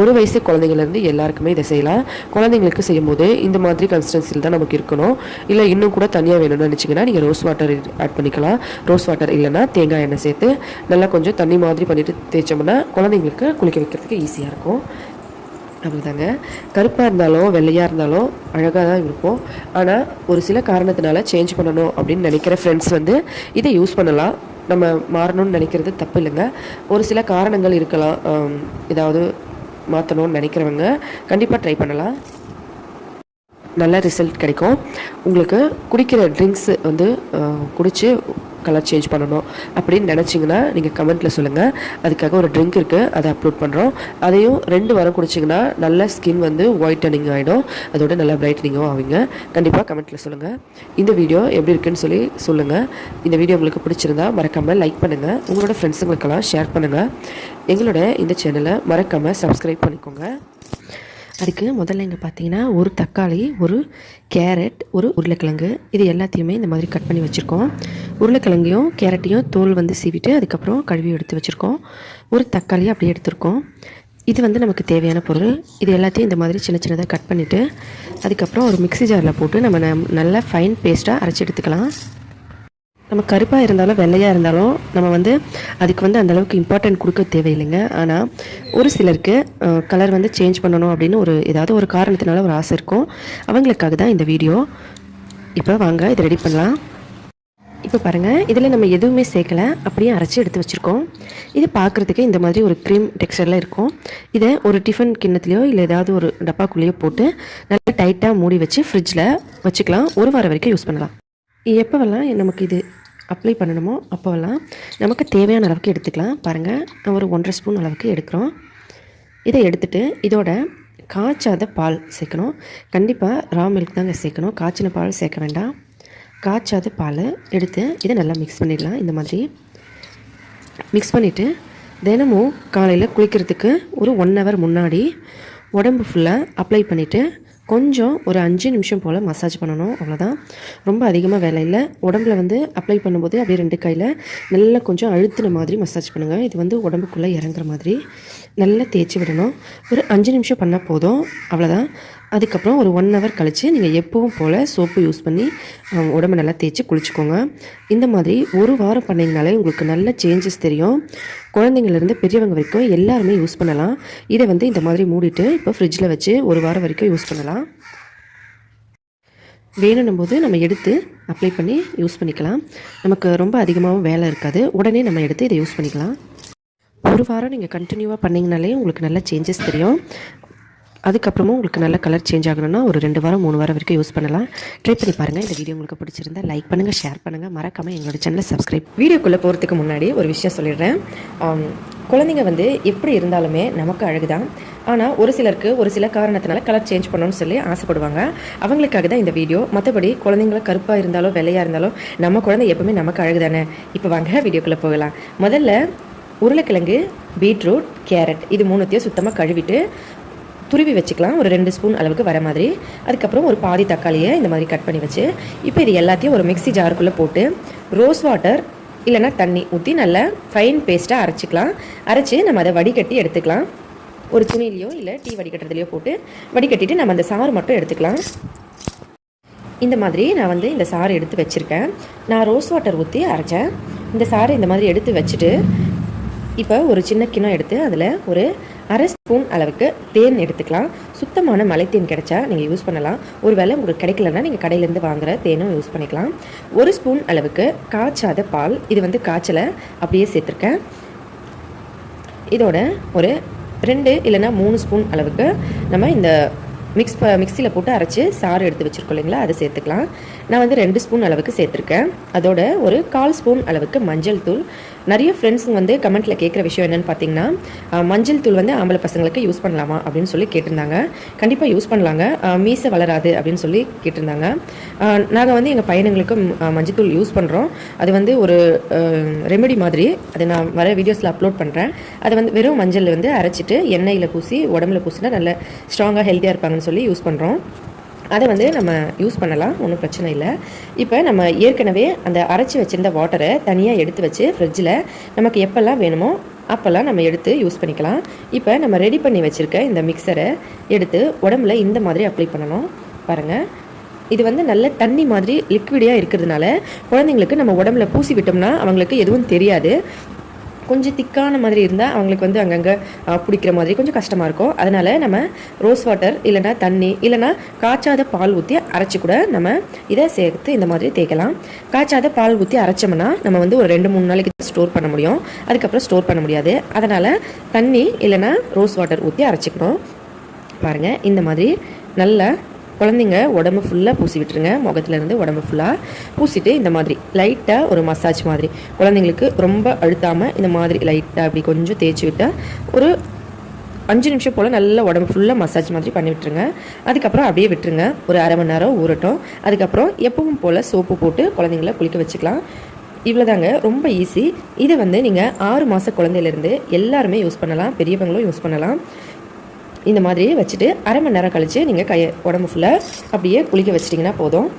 1 வயசு குழந்தைங்கலேருந்து எல்லாருக்குமே இதை செய்யலாம். குழந்தைங்களுக்கு செய்யும்போது இந்த மாதிரி கன்சிஸ்டன்சியில் தான் நமக்கு இருக்கணும். இல்லை இன்னும் கூட தனியாக வேணும்னு நினச்சிங்கன்னா நீங்கள் ரோஸ் வாட்டர் ஆட் பண்ணிக்கலாம். ரோஸ் வாட்டர் இல்லைன்னா தேங்காய் எண்ணெய் சேர்த்து நல்லா கொஞ்சம் தண்ணி மாதிரி பண்ணிவிட்டு தேய்ச்சோம்னா குழந்தைங்களுக்கு குளிக்க வைக்கிறதுக்கு ஈஸியாக இருக்கும். அப்படிதாங்க. கருப்பாக இருந்தாலும் வெள்ளையாக இருந்தாலும் அழகாக தான் இருப்போம். ஆனால் ஒரு சில காரணத்தினால சேஞ்ச் பண்ணணும் அப்படின்னு நினைக்கிற ஃப்ரெண்ட்ஸ் வந்து இதை யூஸ் பண்ணலாம். நம்ம மாறணும்னு நினைக்கிறது தப்பு இல்லைங்க. ஒரு சில காரணங்கள் இருக்கலாம். ஏதாவது மாற்றணும்னு நினைக்கிறவங்க கண்டிப்பாக ட்ரை பண்ணலாம். நல்ல ரிசல்ட் கிடைக்கும். உங்களுக்கு குடிக்கிற ட்ரிங்க்ஸு வந்து குடித்து கலர் சேஞ்ச் பண்ணணும் அப்படின்னு நினச்சிங்கன்னா நீங்கள் கமெண்ட்டில் சொல்லுங்கள். அதுக்காக ஒரு ட்ரிங்க் இருக்குது, அதை அப்லோட் பண்ணுறோம். அதையும் 2 வாரம் குடிச்சிங்கன்னா நல்ல ஸ்கின் வந்து ஒயிட்டனிங் ஆகிடும். அதோட நல்லா பிரைட்டனிங்கும் ஆகுங்க. கண்டிப்பாக கமெண்ட்டில் சொல்லுங்கள். இந்த வீடியோ எப்படி இருக்குன்னு சொல்லுங்கள். இந்த வீடியோ உங்களுக்கு பிடிச்சிருந்தா மறக்காமல் லைக் பண்ணுங்கள். உங்களோட ஃப்ரெண்ட்ஸுங்களுக்கெல்லாம் ஷேர் பண்ணுங்கள். எங்களோட இந்த சேனலை மறக்காமல் சப்ஸ்கிரைப் பண்ணிக்கோங்க. அதுக்கு முதல்ல இங்கே பார்த்தீங்கன்னா ஒரு தக்காளி, ஒரு கேரட், ஒரு உருளைக்கிழங்கு, இது எல்லாத்தையுமே இந்த மாதிரி கட் பண்ணி வச்சுருக்கோம். உருளைக்கிழங்கையும் கேரட்டையும் தோல் வந்து சீவிட்டு அதுக்கப்புறம் கழுவி எடுத்து வச்சுருக்கோம். ஒரு தக்காளியை அப்படியே எடுத்துருக்கோம். இது வந்து நமக்கு தேவையான பொருள். இது எல்லாத்தையும் இந்த மாதிரி சின்ன சின்னதாக கட் பண்ணிவிட்டு அதுக்கப்புறம் ஒரு மிக்ஸி ஜாரில் போட்டு நம்ம நல்லா ஃபைன் பேஸ்ட்டாக அரைச்சி எடுத்துக்கலாம். நம்ம கருப்பாக இருந்தாலும் வெள்ளையாக இருந்தாலும் நம்ம வந்து அதுக்கு வந்து அந்தளவுக்கு இம்பார்ட்டன்ட் கொடுக்க தேவையில்லைங்க. ஆனால் ஒரு சிலருக்கு கலர் வந்து சேஞ்ச் பண்ணணும் அப்படின்னு ஏதாவது ஒரு காரணத்தினால ஒரு ஆசை இருக்கும். அவங்களுக்காக தான் இந்த வீடியோ. இப்போ வாங்க இதை ரெடி பண்ணலாம். இப்போ பாருங்கள், இதில் நம்ம எதுவுமே சேர்க்கலை, அப்படியே அரைச்சி எடுத்து வச்சுருக்கோம். இது பார்க்குறதுக்கு இந்த மாதிரி ஒரு க்ரீம் டெக்ஸ்சரில் இருக்கும். இதை ஒரு டிஃபன் கிண்ணத்துலையோ இல்லை ஏதாவது ஒரு டப்பாக்குள்ளேயோ போட்டு நல்லா டைட்டாக மூடி வச்சு ஃப்ரிட்ஜில் வச்சுக்கலாம். 1 வாரம் வரைக்கும் யூஸ் பண்ணலாம். எப்போவெல்லாம் நமக்கு இது அப்ளை பண்ணணுமோ அப்போவெல்லாம் நமக்கு தேவையான அளவுக்கு எடுத்துக்கலாம். பாருங்கள், நான் ஒரு 1.5 ஸ்பூன் அளவுக்கு எடுக்கிறோம். இதை எடுத்துகிட்டு இதோட காய்ச்சாத பால் சேர்க்கணும். கண்டிப்பாக ரா மில்க் தாங்க சேர்க்கணும், காய்ச்சின பால் சேர்க்க வேண்டாம். காய்ச்சாத பால் எடுத்து இதை நல்லா மிக்ஸ் பண்ணிடலாம். இந்த மாதிரி மிக்ஸ் பண்ணிவிட்டு தினமும் காலையில் குளிக்கிறதுக்கு ஒரு 1 ஹவர் முன்னாடி உடம்பு ஃபுல்லாக அப்ளை பண்ணிவிட்டு கொஞ்சம் ஒரு 5 நிமிஷம் போல் மசாஜ் பண்ணணும். அவ்வளோதான், ரொம்ப அதிகமாக வேலை இல்லை. உடம்புல வந்து அப்ளை பண்ணும்போது அப்படியே 2 கையில் நல்லா கொஞ்சம் அழுத்தின மாதிரி மசாஜ் பண்ணுங்கள். இது வந்து உடம்புக்குள்ளே இறங்குற மாதிரி நல்லா தேய்ச்சி விடணும். ஒரு 5 நிமிஷம் பண்ணால் போதும், அவ்வளோதான். அதுக்கப்புறம் ஒரு 1 ஹவர் கழித்து நீங்கள் எப்பவும் போல் சோப்பு யூஸ் பண்ணி உடம்பை நல்லா தேய்ச்சி குளிச்சுக்கோங்க. இந்த மாதிரி 1 வாரம் பண்ணிங்கனாலே உங்களுக்கு நல்ல சேஞ்சஸ் தெரியும். குழந்தைங்கள்லேருந்து பெரியவங்க வரைக்கும் எல்லாருமே யூஸ் பண்ணலாம். இதை வந்து இந்த மாதிரி மூடிட்டு இப்போ ஃப்ரிட்ஜில் வச்சு 1 வாரம் வரைக்கும் யூஸ் பண்ணலாம். வேணும்னும் போது நம்ம எடுத்து அப்ளை பண்ணி யூஸ் பண்ணிக்கலாம். நமக்கு ரொம்ப அதிகமாகவும் வேலை இருக்காது. உடனே நம்ம எடுத்து இதை யூஸ் பண்ணிக்கலாம். 1 வாரம் நீங்கள் கண்டினியூவாக பண்ணிங்கனாலே உங்களுக்கு நல்ல சேஞ்சஸ் தெரியும். அதுக்கப்புறமும் உங்களுக்கு நல்ல கலர் சேஞ்ச் ஆகணும்னா ஒரு 2 வாரம் 3 வாரம் வரைக்கும் யூஸ் பண்ணலாம். ட்ரை பண்ணி பாருங்கள். இந்த வீடியோ உங்களுக்கு பிடிச்சிருந்தா லைக் பண்ணுங்கள், ஷேர் பண்ணுங்கள், மறக்காமல் எங்களோட சேனலை சப்ஸ்கிரைப். வீடியோக்குள்ளே போகிறதுக்கு முன்னாடி ஒரு விஷயம் சொல்லிடுறேன். குழந்தைங்க வந்து எப்படி இருந்தாலுமே நமக்கு அழகுதான். ஆனால் ஒரு சிலருக்கு ஒரு சில காரணத்தினால கலர் சேஞ்ச் பண்ணணும்னு சொல்லி ஆசைப்படுவாங்க. அவங்களுக்காக தான் இந்த வீடியோ. மற்றபடி குழந்தைங்கள கருப்பாக இருந்தாலோ வெள்ளையாக இருந்தாலும் நம்ம குழந்தை எப்பவுமே நமக்கு அழகு தானே. இப்போ வாங்க வீடியோக்குள்ளே போகலாம். முதல்ல உருளைக்கிழங்கு, பீட்ரூட், கேரட் இது 3த்தையும் சுத்தமாக கழுவிட்டு துருவி வச்சுக்கலாம். ஒரு 2 ஸ்பூன் அளவுக்கு வர மாதிரி. அதுக்கப்புறம் ஒரு பாதி தக்காளியை இந்த மாதிரி கட் பண்ணி வச்சு இப்போ இது எல்லாத்தையும் ஒரு மிக்ஸி ஜாருக்குள்ளே போட்டு ரோஸ் வாட்டர் இல்லைனா தண்ணி ஊற்றி நல்லா ஃபைன் பேஸ்ட்டாக அரைச்சிக்கலாம். அரைச்சி நம்ம அதை வடிகட்டி எடுத்துக்கலாம். ஒரு துணிலையோ இல்லை டீ வடிகட்டுறதுலையோ போட்டு வடிகட்டிட்டு நம்ம அந்த சாறு மட்டும் எடுத்துக்கலாம். இந்த மாதிரி நான் வந்து இந்த சாறு எடுத்து வச்சுருக்கேன். நான் ரோஸ் வாட்டர் ஊற்றி அரைச்சேன். இந்த சாறு இந்த மாதிரி எடுத்து வச்சுட்டு இப்போ ஒரு சின்ன கிண்ணம் எடுத்து அதில் ஒரு 1/2 ஸ்பூன் அளவுக்கு தேன் எடுத்துக்கலாம். சுத்தமான மலை தேன் கிடைச்சா நீங்கள் யூஸ் பண்ணலாம். ஒரு வேளை உங்களுக்கு கிடைக்கலன்னா நீங்கள் கடையிலேருந்து வாங்குகிற தேனும் யூஸ் பண்ணிக்கலாம். 1 ஸ்பூன் அளவுக்கு காய்ச்சாத பால், இது வந்து காய்ச்சலை அப்படியே சேர்த்துருக்கேன். இதோட ஒரு 2 இல்லைனா 3 ஸ்பூன் அளவுக்கு நம்ம இந்த மிக்ஸியில் போட்டு அரைச்சி சாறு எடுத்து வச்சுருக்கோம் இல்லைங்களா, அதை சேர்த்துக்கலாம். நான் வந்து 2 ஸ்பூன் அளவுக்கு சேர்த்துருக்கேன். அதோட ஒரு 1/4 ஸ்பூன் அளவுக்கு மஞ்சள் தூள். நிறைய ஃப்ரெண்ட்ஸுங்க வந்து கமெண்ட்டில் கேட்குற விஷயம் என்னென்னு பார்த்தீங்கன்னா, மஞ்சள் தூள் வந்து ஆம்பளை பசங்களுக்கு யூஸ் பண்ணலாமா அப்படின்னு சொல்லி கேட்டிருந்தாங்க. கண்டிப்பாக யூஸ் பண்ணலாங்க, மீசை வளராது அப்படின்னு சொல்லி கேட்டிருந்தாங்க. நாங்கள் வந்து எங்கள் பையனுங்களுக்கு மஞ்சள் தூள் யூஸ் பண்ணுறோம். அது வந்து ஒரு ரெமெடி மாதிரி. அதை நான் வர வீடியோஸில் அப்லோட் பண்ணுறேன். அதை வந்து வெறும் மஞ்சள் வந்து அரைச்சிட்டு எண்ணெயில் பூசி உடம்புல பூசினா நல்ல ஸ்ட்ராங்காக ஹெல்த்தியாக இருப்பாங்கன்னு சொல்லி யூஸ் பண்ணுறோம். அதை வந்து நம்ம யூஸ் பண்ணலாம், ஒன்றும் பிரச்சனை இல்லை. இப்போ நம்ம ஏற்கனவே அந்த அரைச்சி வச்சுருந்த வாட்டரை தனியாக எடுத்து வச்சு ஃப்ரிட்ஜில் நமக்கு எப்போல்லாம் வேணுமோ அப்போல்லாம் நம்ம எடுத்து யூஸ் பண்ணிக்கலாம். இப்போ நம்ம ரெடி பண்ணி வச்சுருக்க இந்த மிக்சரை எடுத்து உடம்புல இந்த மாதிரி அப்ளை பண்ணணும். பாருங்கள், இது வந்து நல்ல தண்ணி மாதிரி லிக்விடியாக இருக்கிறதுனால குழந்தைங்களுக்கு நம்ம உடம்புல பூசி விட்டோம்னா அவங்களுக்கு எதுவும் தெரியாது. கொஞ்சம் திக்கான மாதிரி இருந்தால் அவங்களுக்கு வந்து அங்கங்கே பிடிக்கிற மாதிரி கொஞ்சம் கஷ்டமாக இருக்கும். அதனால் நம்ம ரோஸ் வாட்டர் இல்லைனா தண்ணி இல்லைனா காய்ச்சாத பால் ஊற்றி அரைச்சி கூட நம்ம இதை சேர்த்து இந்த மாதிரி தேய்க்கலாம். காய்ச்சாத பால் ஊற்றி அரைச்சோம்னா நம்ம வந்து ஒரு 2-3 நாளைக்கு ஸ்டோர் பண்ண முடியும், அதுக்கப்புறம் ஸ்டோர் பண்ண முடியாது. அதனால் தண்ணி இல்லைனா ரோஸ் வாட்டர் ஊற்றி அரைச்சிக்கணும். பாருங்கள், இந்த மாதிரி நல்லா குழந்தைங்க உடம்பு ஃபுல்லாக பூசி விட்டுருங்க. முகத்துலேருந்து உடம்பு ஃபுல்லாக பூசிட்டு இந்த மாதிரி லைட்டாக ஒரு மசாஜ் மாதிரி குழந்தைங்களுக்கு ரொம்ப அழுத்தாமல் இந்த மாதிரி லைட்டாக அப்படி கொஞ்சம் தேய்ச்சி விட்டால் ஒரு 5 நிமிஷம் போல் நல்லா உடம்பு ஃபுல்லாக மசாஜ் மாதிரி பண்ணி விட்டுருங்க. அதுக்கப்புறம் அப்படியே விட்டுருங்க, ஒரு அரை மணி நேரம் ஊறட்டும். அதுக்கப்புறம் எப்பவும் போல் சோப்பு போட்டு குழந்தைங்கள குளிக்க வச்சுக்கலாம். இவ்வளோதாங்க, ரொம்ப ஈஸி. இதை வந்து நீங்கள் 6 மாத குழந்தையிலேருந்து எல்லாருமே யூஸ் பண்ணலாம், பெரியவங்களும் யூஸ் பண்ணலாம். இந்த மாதிரி வச்சுட்டு அரை மணி நேரம் கழித்து நீங்கள் உடம்பு ஃபுல்லாக அப்படியே குளிக்க வச்சிட்டிங்கன்னா போதும்.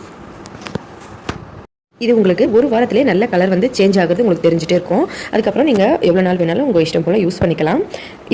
இது உங்களுக்கு ஒரு வாரத்திலே நல்ல கலர் வந்து சேஞ்ச் ஆகுறது உங்களுக்கு தெரிஞ்சுட்டே இருக்கும். அதுக்கப்புறம் நீங்கள் எவ்வளோ நாள் வேணாலும் உங்கள் இஷ்டம் போல் யூஸ் பண்ணிக்கலாம்.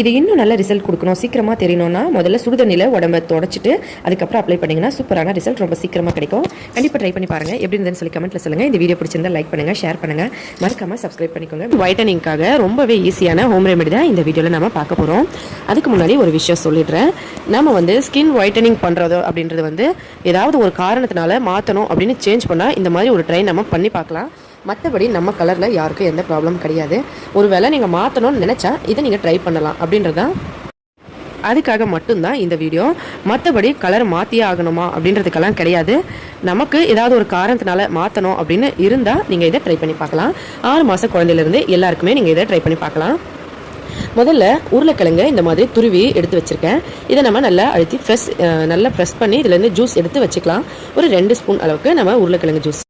இது இன்னும் நல்ல ரிசல்ட் கொடுக்கணும், சீக்கிரமாக தெரியணும்னா முதல்ல சுடுதண்ணியில் உடம்பை தொடச்சிட்டு அதுக்கப்புறம் அப்ளை பண்ணிங்கன்னா சூப்பரான ரிசல்ட் ரொம்ப சீக்கிரமாக கிடைக்கும். கண்டிப்பாக ட்ரை பண்ணி பாருங்கள். எப்படி இருந்ததுன்னு சொல்லி கமெண்ட்டில் சொல்லுங்கள். இந்த வீடியோ பிடிச்சிருந்தா லைக் பண்ணுங்கள், ஷேர் பண்ணுங்கள், மறக்காமல் சப்ஸ்கிரைப் பண்ணிக்கோங்க. வைட்டனிங்காக ரொம்பவே ஈஸியான ஹோம் ரெமெடி தான் இந்த வீடியோவில் நம்ம பார்க்க போகிறோம். அதுக்கு முன்னாடி ஒரு விஷயம் சொல்லிடுறேன். நம்ம வந்து ஸ்கின் ஒயிட்டனிங் பண்ணுறதோ அப்படின்றது வந்து ஏதாவது ஒரு காரணத்தினால மாற்றணும் அப்படின்னு சேஞ்ச் பண்ணால் இந்த மாதிரி ஒரு ட்ரை நம்ம பண்ணி பார்க்கலாம். மற்றபடி நம்ம கலரில் யாருக்கும் எந்த ப்ராப்ளம் கிடையாது. ஒருவேளை நீங்கள் மாற்றணும்னு நினச்சா இதை நீங்கள் ட்ரை பண்ணலாம் அப்படின்றதான், அதுக்காக மட்டும்தான் இந்த வீடியோ. மற்றபடி கலர் மாற்றியே ஆகணுமா அப்படின்றதுக்கெல்லாம் கிடையாது. நமக்கு ஏதாவது ஒரு காரணத்தினால மாற்றணும் அப்படின்னு இருந்தால் நீங்கள் இதை ட்ரை பண்ணி பார்க்கலாம். 6 மாத குழந்தையிலேருந்து எல்லாருக்குமே நீங்கள் இதை ட்ரை பண்ணி பார்க்கலாம். முதல்ல உருளைக்கிழங்கு இந்த மாதிரி துருவி எடுத்து வச்சுருக்கேன். இதை நம்ம நல்லா அழுத்தி நல்லா ப்ரெஸ் பண்ணி இதுலேருந்து ஜூஸ் எடுத்து வச்சுக்கலாம். ஒரு 2 ஸ்பூன் அளவுக்கு நம்ம உருளைக்கிழங்கு ஜூஸ்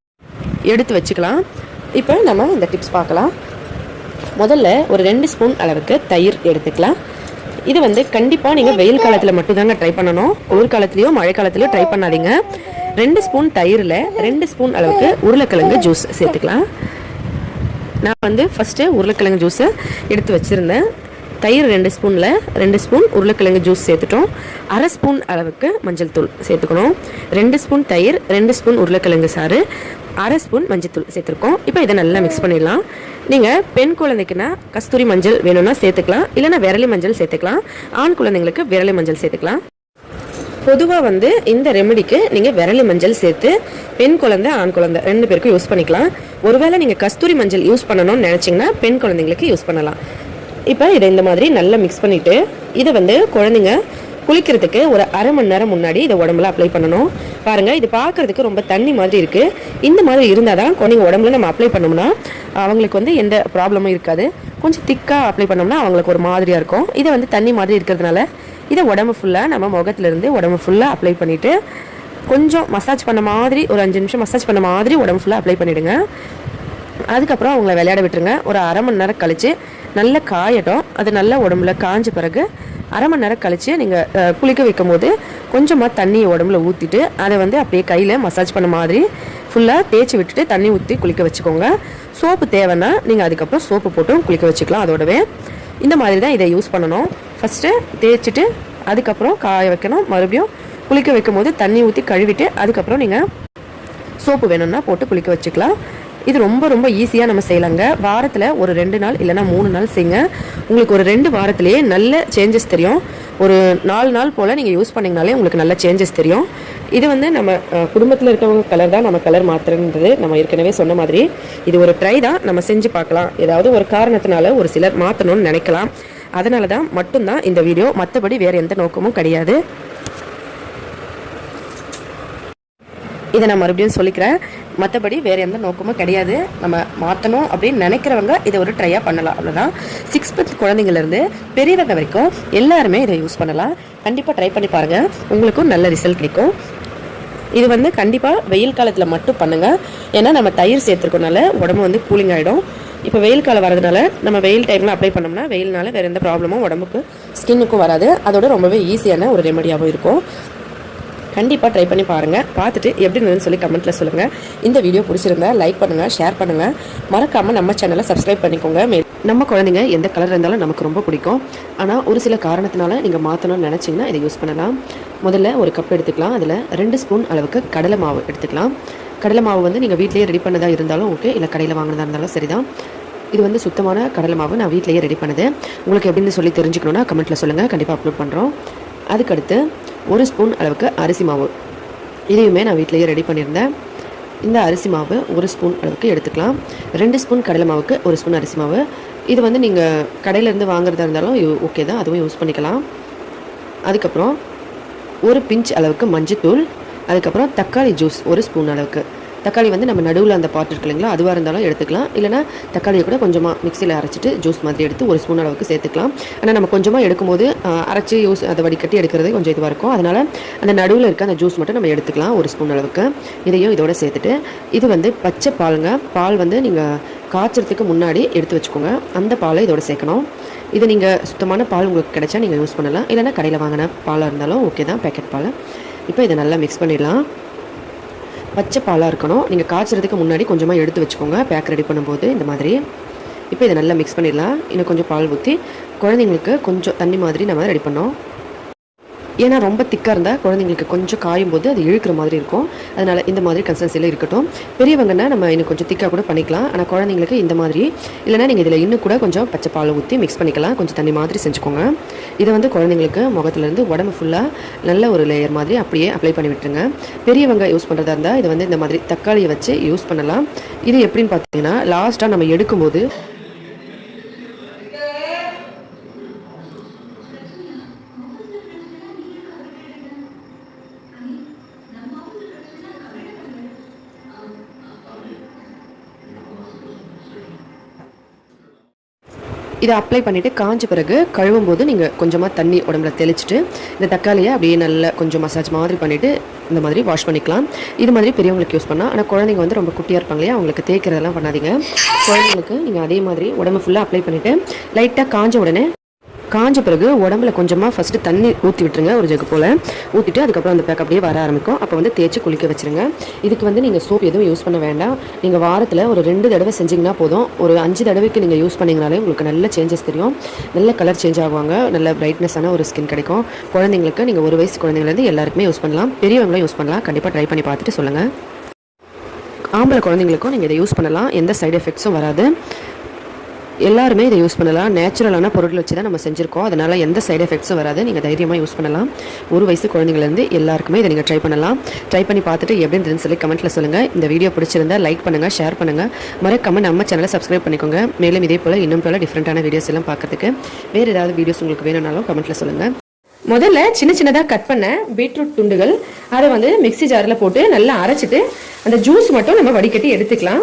எடுத்து வச்சுக்கலாம். இப்போ நம்ம இந்த டிப்ஸ் பார்க்கலாம். முதல்ல ஒரு 2 ஸ்பூன் அளவுக்கு தயிர் எடுத்துக்கலாம். இது வந்து கண்டிப்பாக நீங்கள் வெயில் காலத்தில் மட்டும்தாங்க ட்ரை பண்ணணும், குளிர்காலத்துலேயோ மழை காலத்துலையோ ட்ரை பண்ணாதீங்க. 2 ஸ்பூன் தயிரில் 2 ஸ்பூன் அளவுக்கு உருளைக்கிழங்கு ஜூஸ் சேர்த்துக்கலாம். நான் வந்து ஃபஸ்ட்டு உருளைக்கிழங்கு ஜூஸை எடுத்து வச்சுருந்தேன். தயிர் 2 ஸ்பூனில் 2 ஸ்பூன் உருளைக்கிழங்கு ஜூஸ் சேர்த்துட்டோம். அரை ஸ்பூன் அளவுக்கு மஞ்சள் தூள் சேர்த்துக்கணும். 2 ஸ்பூன் தயிர், 2 ஸ்பூன் உருளைக்கிழங்கு சாறு, அரை ஸ்பூன் மஞ்சள் தூள் சேர்த்துருக்கோம். இப்போ இதை நல்லா மிக்ஸ் பண்ணிடலாம். நீங்கள் பெண் குழந்தைக்குன்னா கஸ்தூரி மஞ்சள் வேணும்னா சேர்த்துக்கலாம், இல்லைனா விரலி மஞ்சள் சேர்த்துக்கலாம். ஆண் குழந்தைங்களுக்கு விரலி மஞ்சள் சேர்த்துக்கலாம். பொதுவாக வந்து இந்த ரெமெடிக்கு நீங்கள் விரலி மஞ்சள் சேர்த்து பெண் குழந்தை ஆண் குழந்தை 2 பேருக்கும் யூஸ் பண்ணிக்கலாம். ஒருவேளை நீங்கள் கஸ்தூரி மஞ்சள் யூஸ் பண்ணணும்னு நினச்சிங்கன்னா பெண் குழந்தைங்களுக்கு யூஸ் பண்ணலாம். இப்போ இதை இந்த மாதிரி நல்லா மிக்ஸ் பண்ணிவிட்டு இதை வந்து குழந்தைங்க குளிக்கிறதுக்கு ஒரு அரை மணி நேரம் முன்னாடி இதை உடம்புல அப்ளை பண்ணணும். பாருங்கள், இது பார்க்குறதுக்கு ரொம்ப தண்ணி மாதிரி இருக்குது. இந்த மாதிரி இருந்தால் தான் குழந்தைங்க உடம்புல நம்ம அப்ளை பண்ணோம்னா அவங்களுக்கு வந்து எந்த ப்ராப்ளமும் இருக்காது. கொஞ்சம் திக்காக அப்ளை பண்ணோம்னா அவங்களுக்கு ஒரு மாதிரியாக இருக்கும். இதை வந்து தண்ணி மாதிரி இருக்கிறதுனால இதை உடம்பு ஃபுல்லாக நம்ம முகத்துலேருந்து உடம்பு ஃபுல்லாக அப்ளை பண்ணிவிட்டு கொஞ்சம் மசாஜ் பண்ண மாதிரி ஒரு 5 நிமிஷம் மசாஜ் பண்ண மாதிரி உடம்பு ஃபுல்லாக அப்ளை பண்ணிவிடுங்க. அதுக்கப்புறம் அவங்கள விளையாட விட்டுருங்க. ஒரு அரை மணி நேரம் கழித்து நல்லா காயட்டும். அது நல்லா உடம்புல காஞ்ச பிறகு அரை மணி நேரம் கழித்து நீங்கள் குளிக்க வைக்கும் போது கொஞ்சமாக தண்ணியை உடம்புல ஊற்றிட்டு அதை வந்து அப்படியே கையில் மசாஜ் பண்ண மாதிரி ஃபுல்லாக தேய்ச்சி விட்டுட்டு தண்ணி ஊற்றி குளிக்க வச்சுக்கோங்க. சோப்பு தேவைன்னா நீங்கள் அதுக்கப்புறம் சோப்பு போட்டும் குளிக்க வச்சுக்கலாம். அதோடவே இந்த மாதிரி தான் இதை யூஸ் பண்ணணும். ஃபஸ்ட்டு தேய்ச்சிட்டு அதுக்கப்புறம் காய வைக்கணும். மறுபடியும் குளிக்க வைக்கும் போது தண்ணி ஊற்றி கழுவிட்டு அதுக்கப்புறம் நீங்கள் சோப்பு வேணும்னா போட்டு குளிக்க வச்சுக்கலாம். இது ரொம்ப ரொம்ப ஈஸியாக நம்ம செய்யலாங்க. வாரத்தில் ஒரு 2 நாள் இல்லைனா 3 நாள் செய்யுங்க. உங்களுக்கு ஒரு 2 வாரத்திலேயே நல்ல சேஞ்சஸ் தெரியும். ஒரு 4 நாள் போல் நீங்கள் யூஸ் பண்ணிங்கனாலே உங்களுக்கு நல்ல சேஞ்சஸ் தெரியும். இது வந்து நம்ம குடும்பத்தில் இருக்கவங்க கலர் தான் நம்ம கலர் மாற்றுறது நம்ம ஏற்கனவே சொன்ன மாதிரி இது ஒரு ட்ரை தான். நம்ம செஞ்சு பார்க்கலாம். ஏதாவது ஒரு காரணத்தினால ஒரு சிலர் மாற்றணும்னு நினைக்கலாம். அதனால தான் மட்டும்தான் இந்த வீடியோ, மற்றபடி வேறு எந்த நோக்கமும் கிடையாது. இதை நான் மறுபடியும் சொல்லிக்கிறேன், மற்றபடி வேறு எந்த நோக்கமும் கிடையாது. நம்ம மாற்றணும் அப்படின்னு நினைக்கிறவங்க இதை ஒரு ட்ரையாக பண்ணலாம், அவ்வளோதான். 6 month குழந்தைங்கலேருந்து பெரியவங்க வரைக்கும் எல்லாருமே இதை யூஸ் பண்ணலாம். கண்டிப்பாக ட்ரை பண்ணி பாருங்கள், உங்களுக்கும் நல்ல ரிசல்ட் கிடைக்கும். இது வந்து கண்டிப்பாக வெயில் காலத்தில் மட்டும் பண்ணுங்கள். ஏன்னா நம்ம தயிர் சேர்த்துருக்கனால உடம்பு வந்து கூலிங் ஆகிடும். இப்போ வெயில் காலம் வரதுனால நம்ம வெயில் டைமில் அப்ளை பண்ணோம்னா வெயில்னால வேறு எந்த ப்ராப்ளமும் உடம்புக்கு ஸ்கின்னுக்கும் வராது. அதோட ரொம்பவே ஈஸியான ஒரு ரெமெடியாகவும் இருக்கும். கண்டிப்பாக ட்ரை பண்ணி பாருங்கள். பார்த்துட்டு எப்படி இருந்ததுன்னு சொல்லி கமெண்ட்டில் சொல்லுங்கள். இந்த வீடியோ பிடிச்சிருந்தா லைக் பண்ணுங்கள், ஷேர் பண்ணுங்கள். மறக்காமல் நம்ம சேனலை சப்ஸ்கிரைப் பண்ணிக்கோங்க. நம்ம குழந்தைங்க எந்த கலர் இருந்தாலும் நமக்கு ரொம்ப பிடிக்கும். ஆனால் ஒரு சில காரணத்தினால நீங்கள் மாற்றணும்னு நினச்சிங்கன்னா இதை யூஸ் பண்ணலாம். முதல்ல ஒரு கப் எடுத்துக்கலாம். அதில் 2 ஸ்பூன் அளவுக்கு கடலை மாவு எடுத்துக்கலாம். கடலை மாவு வந்து நீங்கள் வீட்டிலேயே ரெடி பண்ணதாக இருந்தாலும் ஓகே, இல்லை கடையில் வாங்கினதாக இருந்தாலும் சரிதான். இது வந்து சுத்தமான கடலை மாவு, நான் வீட்டிலேயே ரெடி பண்ணது. உங்களுக்கு எப்படின்னு சொல்லி தெரிஞ்சுக்கணுன்னா கமெண்ட்டில் சொல்லுங்கள், கண்டிப்பாக அப்லோட் பண்ணுறோம். அதுக்கடுத்து 1 ஸ்பூன் அளவுக்கு அரிசி மாவு, இதையுமே நான் வீட்டிலேயே ரெடி பண்ணியிருந்தேன். இந்த அரிசி மாவு 1 ஸ்பூன் அளவுக்கு எடுத்துக்கலாம். 2 ஸ்பூன் கடலை மாவுக்கு 1 ஸ்பூன் அரிசி மாவு. இது வந்து நீங்கள் கடையிலேருந்து வாங்குறதா இருந்தாலும் ஓகே தான், அதுவும் யூஸ் பண்ணிக்கலாம். அதுக்கப்புறம் 1 பிஞ்ச் அளவுக்கு மஞ்சத்தூள். அதுக்கப்புறம் தக்காளி ஜூஸ் 1 ஸ்பூன் அளவுக்கு. தக்காளி வந்து நம்ம நடுவில் அந்த பாட்டு இருக்கு இல்லைங்களா, அதுவாக இருந்தாலும் எடுத்துக்கலாம். இல்லைனா தக்காளியை கூட கொஞ்சமாக மிக்சியில் அரைச்சிட்டு ஜூஸ் மாதிரி எடுத்து 1 ஸ்பூன் அளவுக்கு சேர்த்துக்கலாம். ஆனால் நம்ம கொஞ்சமாக எடுக்கும்போது அரைச்சி அதை வடிகட்டி எடுக்கிறது கொஞ்சம் இதுவாக இருக்கும். அதனால் அந்த நடுவில் இருக்க அந்த ஜூஸ் மட்டும் நம்ம எடுத்துக்கலாம் 1 ஸ்பூன் அளவுக்கு. இதையும் இதோட சேர்த்துட்டு, இது வந்து பச்சை பாலுங்க. பால் வந்து நீங்கள் காய்ச்சறதுக்கு முன்னாடி எடுத்து வச்சுக்கோங்க. அந்த பாலை இதோட சேர்க்கணும். இது நீங்கள் சுத்தமான பால் உங்களுக்கு கிடைச்சா நீங்கள் யூஸ் பண்ணலாம். இல்லைனா கடையில் வாங்கின பாலாக இருந்தாலும் ஓகே தான், பேக்கெட் பால். இப்போ இதை நல்லா மிக்ஸ் பண்ணிடலாம். பச்சை பாலாக இருக்கணும். நீங்கள் காய்ச்சறதுக்கு முன்னாடி கொஞ்சமாக எடுத்து வச்சுக்கோங்க பேக் ரெடி பண்ணும்போது இந்த மாதிரி. இப்போ இதை நல்லா மிக்ஸ் பண்ணிடலாம். இன்னும் கொஞ்சம் பால் ஊற்றி குழந்தைங்களுக்கு கொஞ்சம் தண்ணி மாதிரி நம்ம ரெடி பண்ணோம். ஏன்னா ரொம்ப திக்காக இருந்தால் குழந்தைங்களுக்கு கொஞ்சம் காயும் போது அது இழுக்கிற மாதிரி இருக்கும். அதனால் இந்த மாதிரி கன்சிஸ்டன்சியில் இருக்கட்டும். பெரியவங்கன்னா நம்ம இன்னும் கொஞ்சம் திக்காக கூட பண்ணிக்கலாம். ஆனால் குழந்தைங்களுக்கு இந்த மாதிரி, இல்லைனா நீங்கள் இதில் இன்னும் கூட கொஞ்சம் பச்சை பால் ஊற்றி மிக்ஸ் பண்ணிக்கலாம். கொஞ்சம் தண்ணி மாதிரி செஞ்சுக்கோங்க. இதை வந்து குழந்தைங்களுக்கு முகத்துலேருந்து உடம்பு ஃபுல்லாக நல்ல ஒரு லேயர் மாதிரி அப்படியே அப்ளை பண்ணி விட்டுருங்க. பெரியவங்க யூஸ் பண்ணுறதா இருந்தால் இது வந்து இந்த மாதிரி தக்காளியை வச்சு யூஸ் பண்ணலாம். இது எப்படின்னு பார்த்தீங்கன்னா, லாஸ்ட்டாக நம்ம எடுக்கும்போது இதை அப்ளை பண்ணிவிட்டு காஞ்ச பிறகு கழுவும் போது நீங்கள் கொஞ்சமாக தண்ணி உடம்புல தெளிச்சிட்டு இந்த தக்காளியை அப்படியே நல்லா கொஞ்சம் மசாஜ் மாதிரி பண்ணிவிட்டு இந்த மாதிரி வாஷ் பண்ணிக்கலாம். இது மாதிரி பெரியவங்களுக்கு யூஸ் பண்ணால். ஆனால் குழந்தைங்க வந்து ரொம்ப குட்டியாக இருப்பாங்க இல்லையா, அவங்களுக்கு தேய்க்கிறதெல்லாம் பண்ணாதீங்க. குழந்தைங்களுக்கு நீங்கள் அதே மாதிரி உடம்பு ஃபுல்லாக அப்ளை பண்ணிவிட்டு லைட்டாக காஞ்ச பிறகு உடம்புல கொஞ்சமாக ஃபஸ்ட்டு தண்ணி ஊற்றி விட்டுருங்க, ஒரு ஜக்கு போல் ஊற்றிட்டு அதுக்கப்புறம் அந்த பேக் அப்படியே வர ஆரம்பிக்கும். அப்போ வந்து தேய்ச்சி குளிக்க வச்சுருங்க. இதுக்கு வந்து நீங்கள் சோப் எதுவும் யூஸ் பண்ண வேண்டாம். நீங்கள் வாரத்தில் ஒரு 2 தடவை செஞ்சிங்கன்னா போதும். ஒரு 5 தடவைக்கு நீங்கள் யூஸ் பண்ணிங்கனாலே உங்களுக்கு நல்ல சேஞ்சஸ் தெரியும். நல்ல கலர் சேஞ்ச் ஆகுவாங்க. நல்ல பிரைட்னஸான ஒரு ஸ்கின் கிடைக்கும். குழந்தைங்களுக்கு நீங்கள் 1 வயசு குழந்தைங்கலேருந்து எல்லாருக்குமே யூஸ் பண்ணலாம். பெரியவங்களும் யூஸ் பண்ணலாம். கண்டிப்பாக ட்ரை பண்ணி பார்த்துட்டு சொல்லுங்கள். ஆம்பளை குழந்தைங்களுக்கும் நீங்கள் இதை யூஸ் பண்ணலாம். எந்த சைடு எஃபெக்ட்ஸும் வராது. எல்லாருமே இதை யூஸ் பண்ணலாம். நேச்சுரலான பொருட்கள் வச்சு தான் நம்ம செஞ்சுருக்கோம். அதனால் எந்த சைடு எஃபெக்ட்ஸும் வராது. நீங்கள் தைரியமாக யூஸ் பண்ணலாம். 1 வயசு குழந்தைங்கலேருந்து எல்லாருக்குமே இதை நீங்கள் ட்ரை பண்ணலாம். ட்ரை பண்ணி பார்த்துட்டு எப்படி இருந்துன்னு சொல்லி கமெண்ட்டில் சொல்லுங்கள். இந்த வீடியோ பிடிச்சிருந்தா லைக் பண்ணுங்கள், ஷேர் பண்ணுங்கள். மறக்காம நம்ம சேனலை சப்ஸ்கிரைப் பண்ணிக்கோங்க. மேலும் இதே போல் இன்னும் போல் டிஃப்ரெண்ட்டான வீடியோஸ் எல்லாம் பார்க்கறதுக்கு வேறு ஏதாவது வீடியோஸ் உங்களுக்கு வேணும்னாலும் கமெண்ட்டில் சொல்லுங்கள். முதல்ல சின்னதாக கட் பண்ண பீட்ரூட் துண்டுகள், அதை வந்து மிக்ஸி ஜாரில் போட்டு நல்லா அரைச்சிட்டு அந்த ஜூஸ் மட்டும் நம்ம வடிகட்டி எடுத்துக்கலாம்.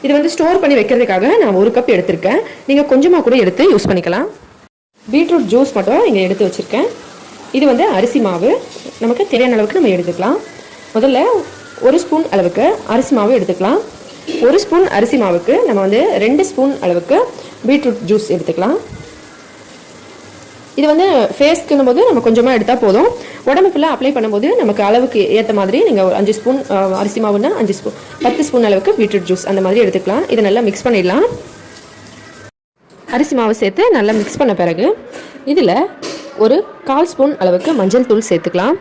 இது வந்து ஸ்டோர் பண்ணி வைக்கிறதுக்காக நான் 1 கப் எடுத்திருக்கேன். நீங்கள் கொஞ்சமாக கூட எடுத்து யூஸ் பண்ணிக்கலாம். பீட்ரூட் ஜூஸ் மட்டும் இங்கே எடுத்து வச்சுருக்கேன். இது வந்து அரிசி மாவு, நமக்கு தேவையான அளவுக்கு நம்ம எடுத்துக்கலாம். முதல்ல 1 ஸ்பூன் அளவுக்கு அரிசி மாவு எடுத்துக்கலாம். 1 ஸ்பூன் அரிசி மாவுக்கு நம்ம வந்து 2 ஸ்பூன் அளவுக்கு பீட்ரூட் ஜூஸ் எடுத்துக்கலாம். இது வந்து ஃபேஸ்க்குன்னும் போது நம்ம கொஞ்சமாக எடுத்தால் போதும். உடம்பு ஃபுல்லாக அப்ளை பண்ணும்போது நமக்கு அளவுக்கு ஏற்ற மாதிரி நீங்கள் ஒரு 5 ஸ்பூன் அரிசி மாவுன்னா 5 ஸ்பூன் 10 ஸ்பூன் அளவுக்கு பீட்ரூட் ஜூஸ் அந்த மாதிரி எடுத்துக்கலாம். இதை நல்லா மிக்ஸ் பண்ணிடலாம். அரிசி மாவு சேர்த்து நல்லா மிக்ஸ் பண்ண பிறகு இதில் ஒரு 1/4 ஸ்பூன் அளவுக்கு மஞ்சள் தூள் சேர்த்துக்கலாம்.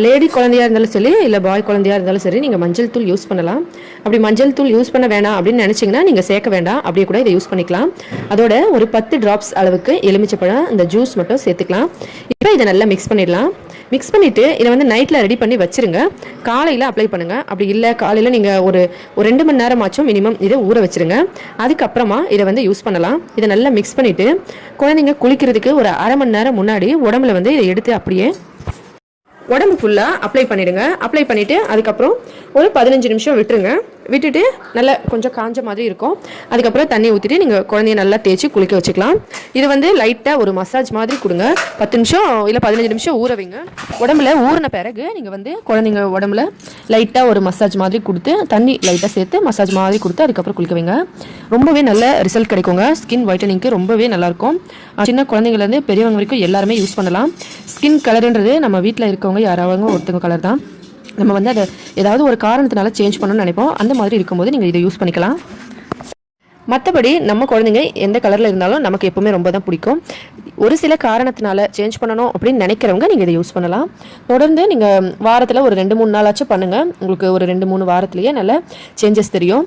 லேடி குழந்தையாக இருந்தாலும் சரி, இல்லை பாய் குழந்தையாக இருந்தாலும் சரி, நீங்கள் மஞ்சள் தூள் யூஸ் பண்ணலாம். அப்படி மஞ்சள் தூள் யூஸ் பண்ண வேணாம் அப்படின்னு நினச்சிங்கன்னா நீங்கள் சேர்க்க வேண்டாம், அப்படியே கூட இதை யூஸ் பண்ணிக்கலாம். அதோட ஒரு 10 ட்ராப்ஸ் அளவுக்கு எலுமிச்சப்பழம் இந்த ஜூஸ் மட்டும் சேர்த்துக்கலாம். இப்போ இதை நல்லா மிக்ஸ் பண்ணிடலாம். மிக்ஸ் பண்ணிவிட்டு இதை வந்து நைட்டில் ரெடி பண்ணி வச்சுருங்க. காலையில் அப்ளை பண்ணுங்கள். அப்படி இல்லை காலையில் நீங்கள் ஒரு 2 மணி நேரமாச்சும் மினிமம் இதை ஊற வச்சுருங்க. அதுக்கப்புறமா இதை வந்து யூஸ் பண்ணலாம். இதை நல்லா மிக்ஸ் பண்ணிவிட்டு குழந்தைங்க குளிக்கிறதுக்கு ஒரு அரை மணி நேரம் முன்னாடி உடம்புல வந்து இதை எடுத்து அப்படியே உடம்பு ஃபுல்லாக அப்ளை பண்ணிவிடுங்க. அப்ளை பண்ணிவிட்டு அதுக்கப்புறம் ஒரு 15 நிமிஷம் விட்டுருங்க. விட்டுட்டு நல்லா கொஞ்சம் காஞ்ச மாதிரி இருக்கும். அதுக்கப்புறம் தண்ணி ஊற்றிட்டு நீங்கள் குழந்தைய நல்லா தேய்ச்சி குளிக்க வச்சுக்கலாம். இது வந்து லைட்டாக ஒரு மசாஜ் மாதிரி கொடுங்க. 10 நிமிஷம் இல்லை 15 நிமிஷம் ஊற வைங்க. உடம்புல ஊறின பிறகு நீங்கள் வந்து குழந்தைங்க உடம்புல லைட்டாக ஒரு மசாஜ் மாதிரி கொடுத்து தண்ணி லைட்டாக சேர்த்து மசாஜ் மாதிரி கொடுத்து அதுக்கப்புறம் குளிக்க வைங்க. ரொம்பவே நல்ல ரிசல்ட் கிடைக்குங்க. ஸ்கின் ஒயிட்டனிங்க்கு ரொம்பவே நல்லாயிருக்கும். சின்ன குழந்தைங்கலேருந்து பெரியவங்க வரைக்கும் எல்லாருமே யூஸ் பண்ணலாம். ஸ்கின் கலருன்றது நம்ம வீட்டில் இருக்கவங்க ஒருத்தவங்க யாராவது ஒருத்தவங்க கலர் தான். நம்ம வந்து அதை ஏதாவது ஒரு காரணத்தினால சேஞ்ச் பண்ணணும்னு நினைப்போம். அந்த மாதிரி இருக்கும்போது நீங்கள் இதை யூஸ் பண்ணிக்கலாம். மற்றபடி நம்ம குழந்தைங்க எந்த கலரில் இருந்தாலும் நமக்கு எப்போவுமே ரொம்ப தான் பிடிக்கும். ஒரு சில காரணத்தினால சேஞ்ச் பண்ணணும் அப்படின்னு நினைக்கிறவங்க நீங்கள் இதை யூஸ் பண்ணலாம். தொடர்ந்து நீங்கள் வாரத்தில் ஒரு 2-3 நாளாச்சும் பண்ணுங்கள். உங்களுக்கு ஒரு 2-3 வாரத்துலேயே நல்ல சேஞ்சஸ் தெரியும்.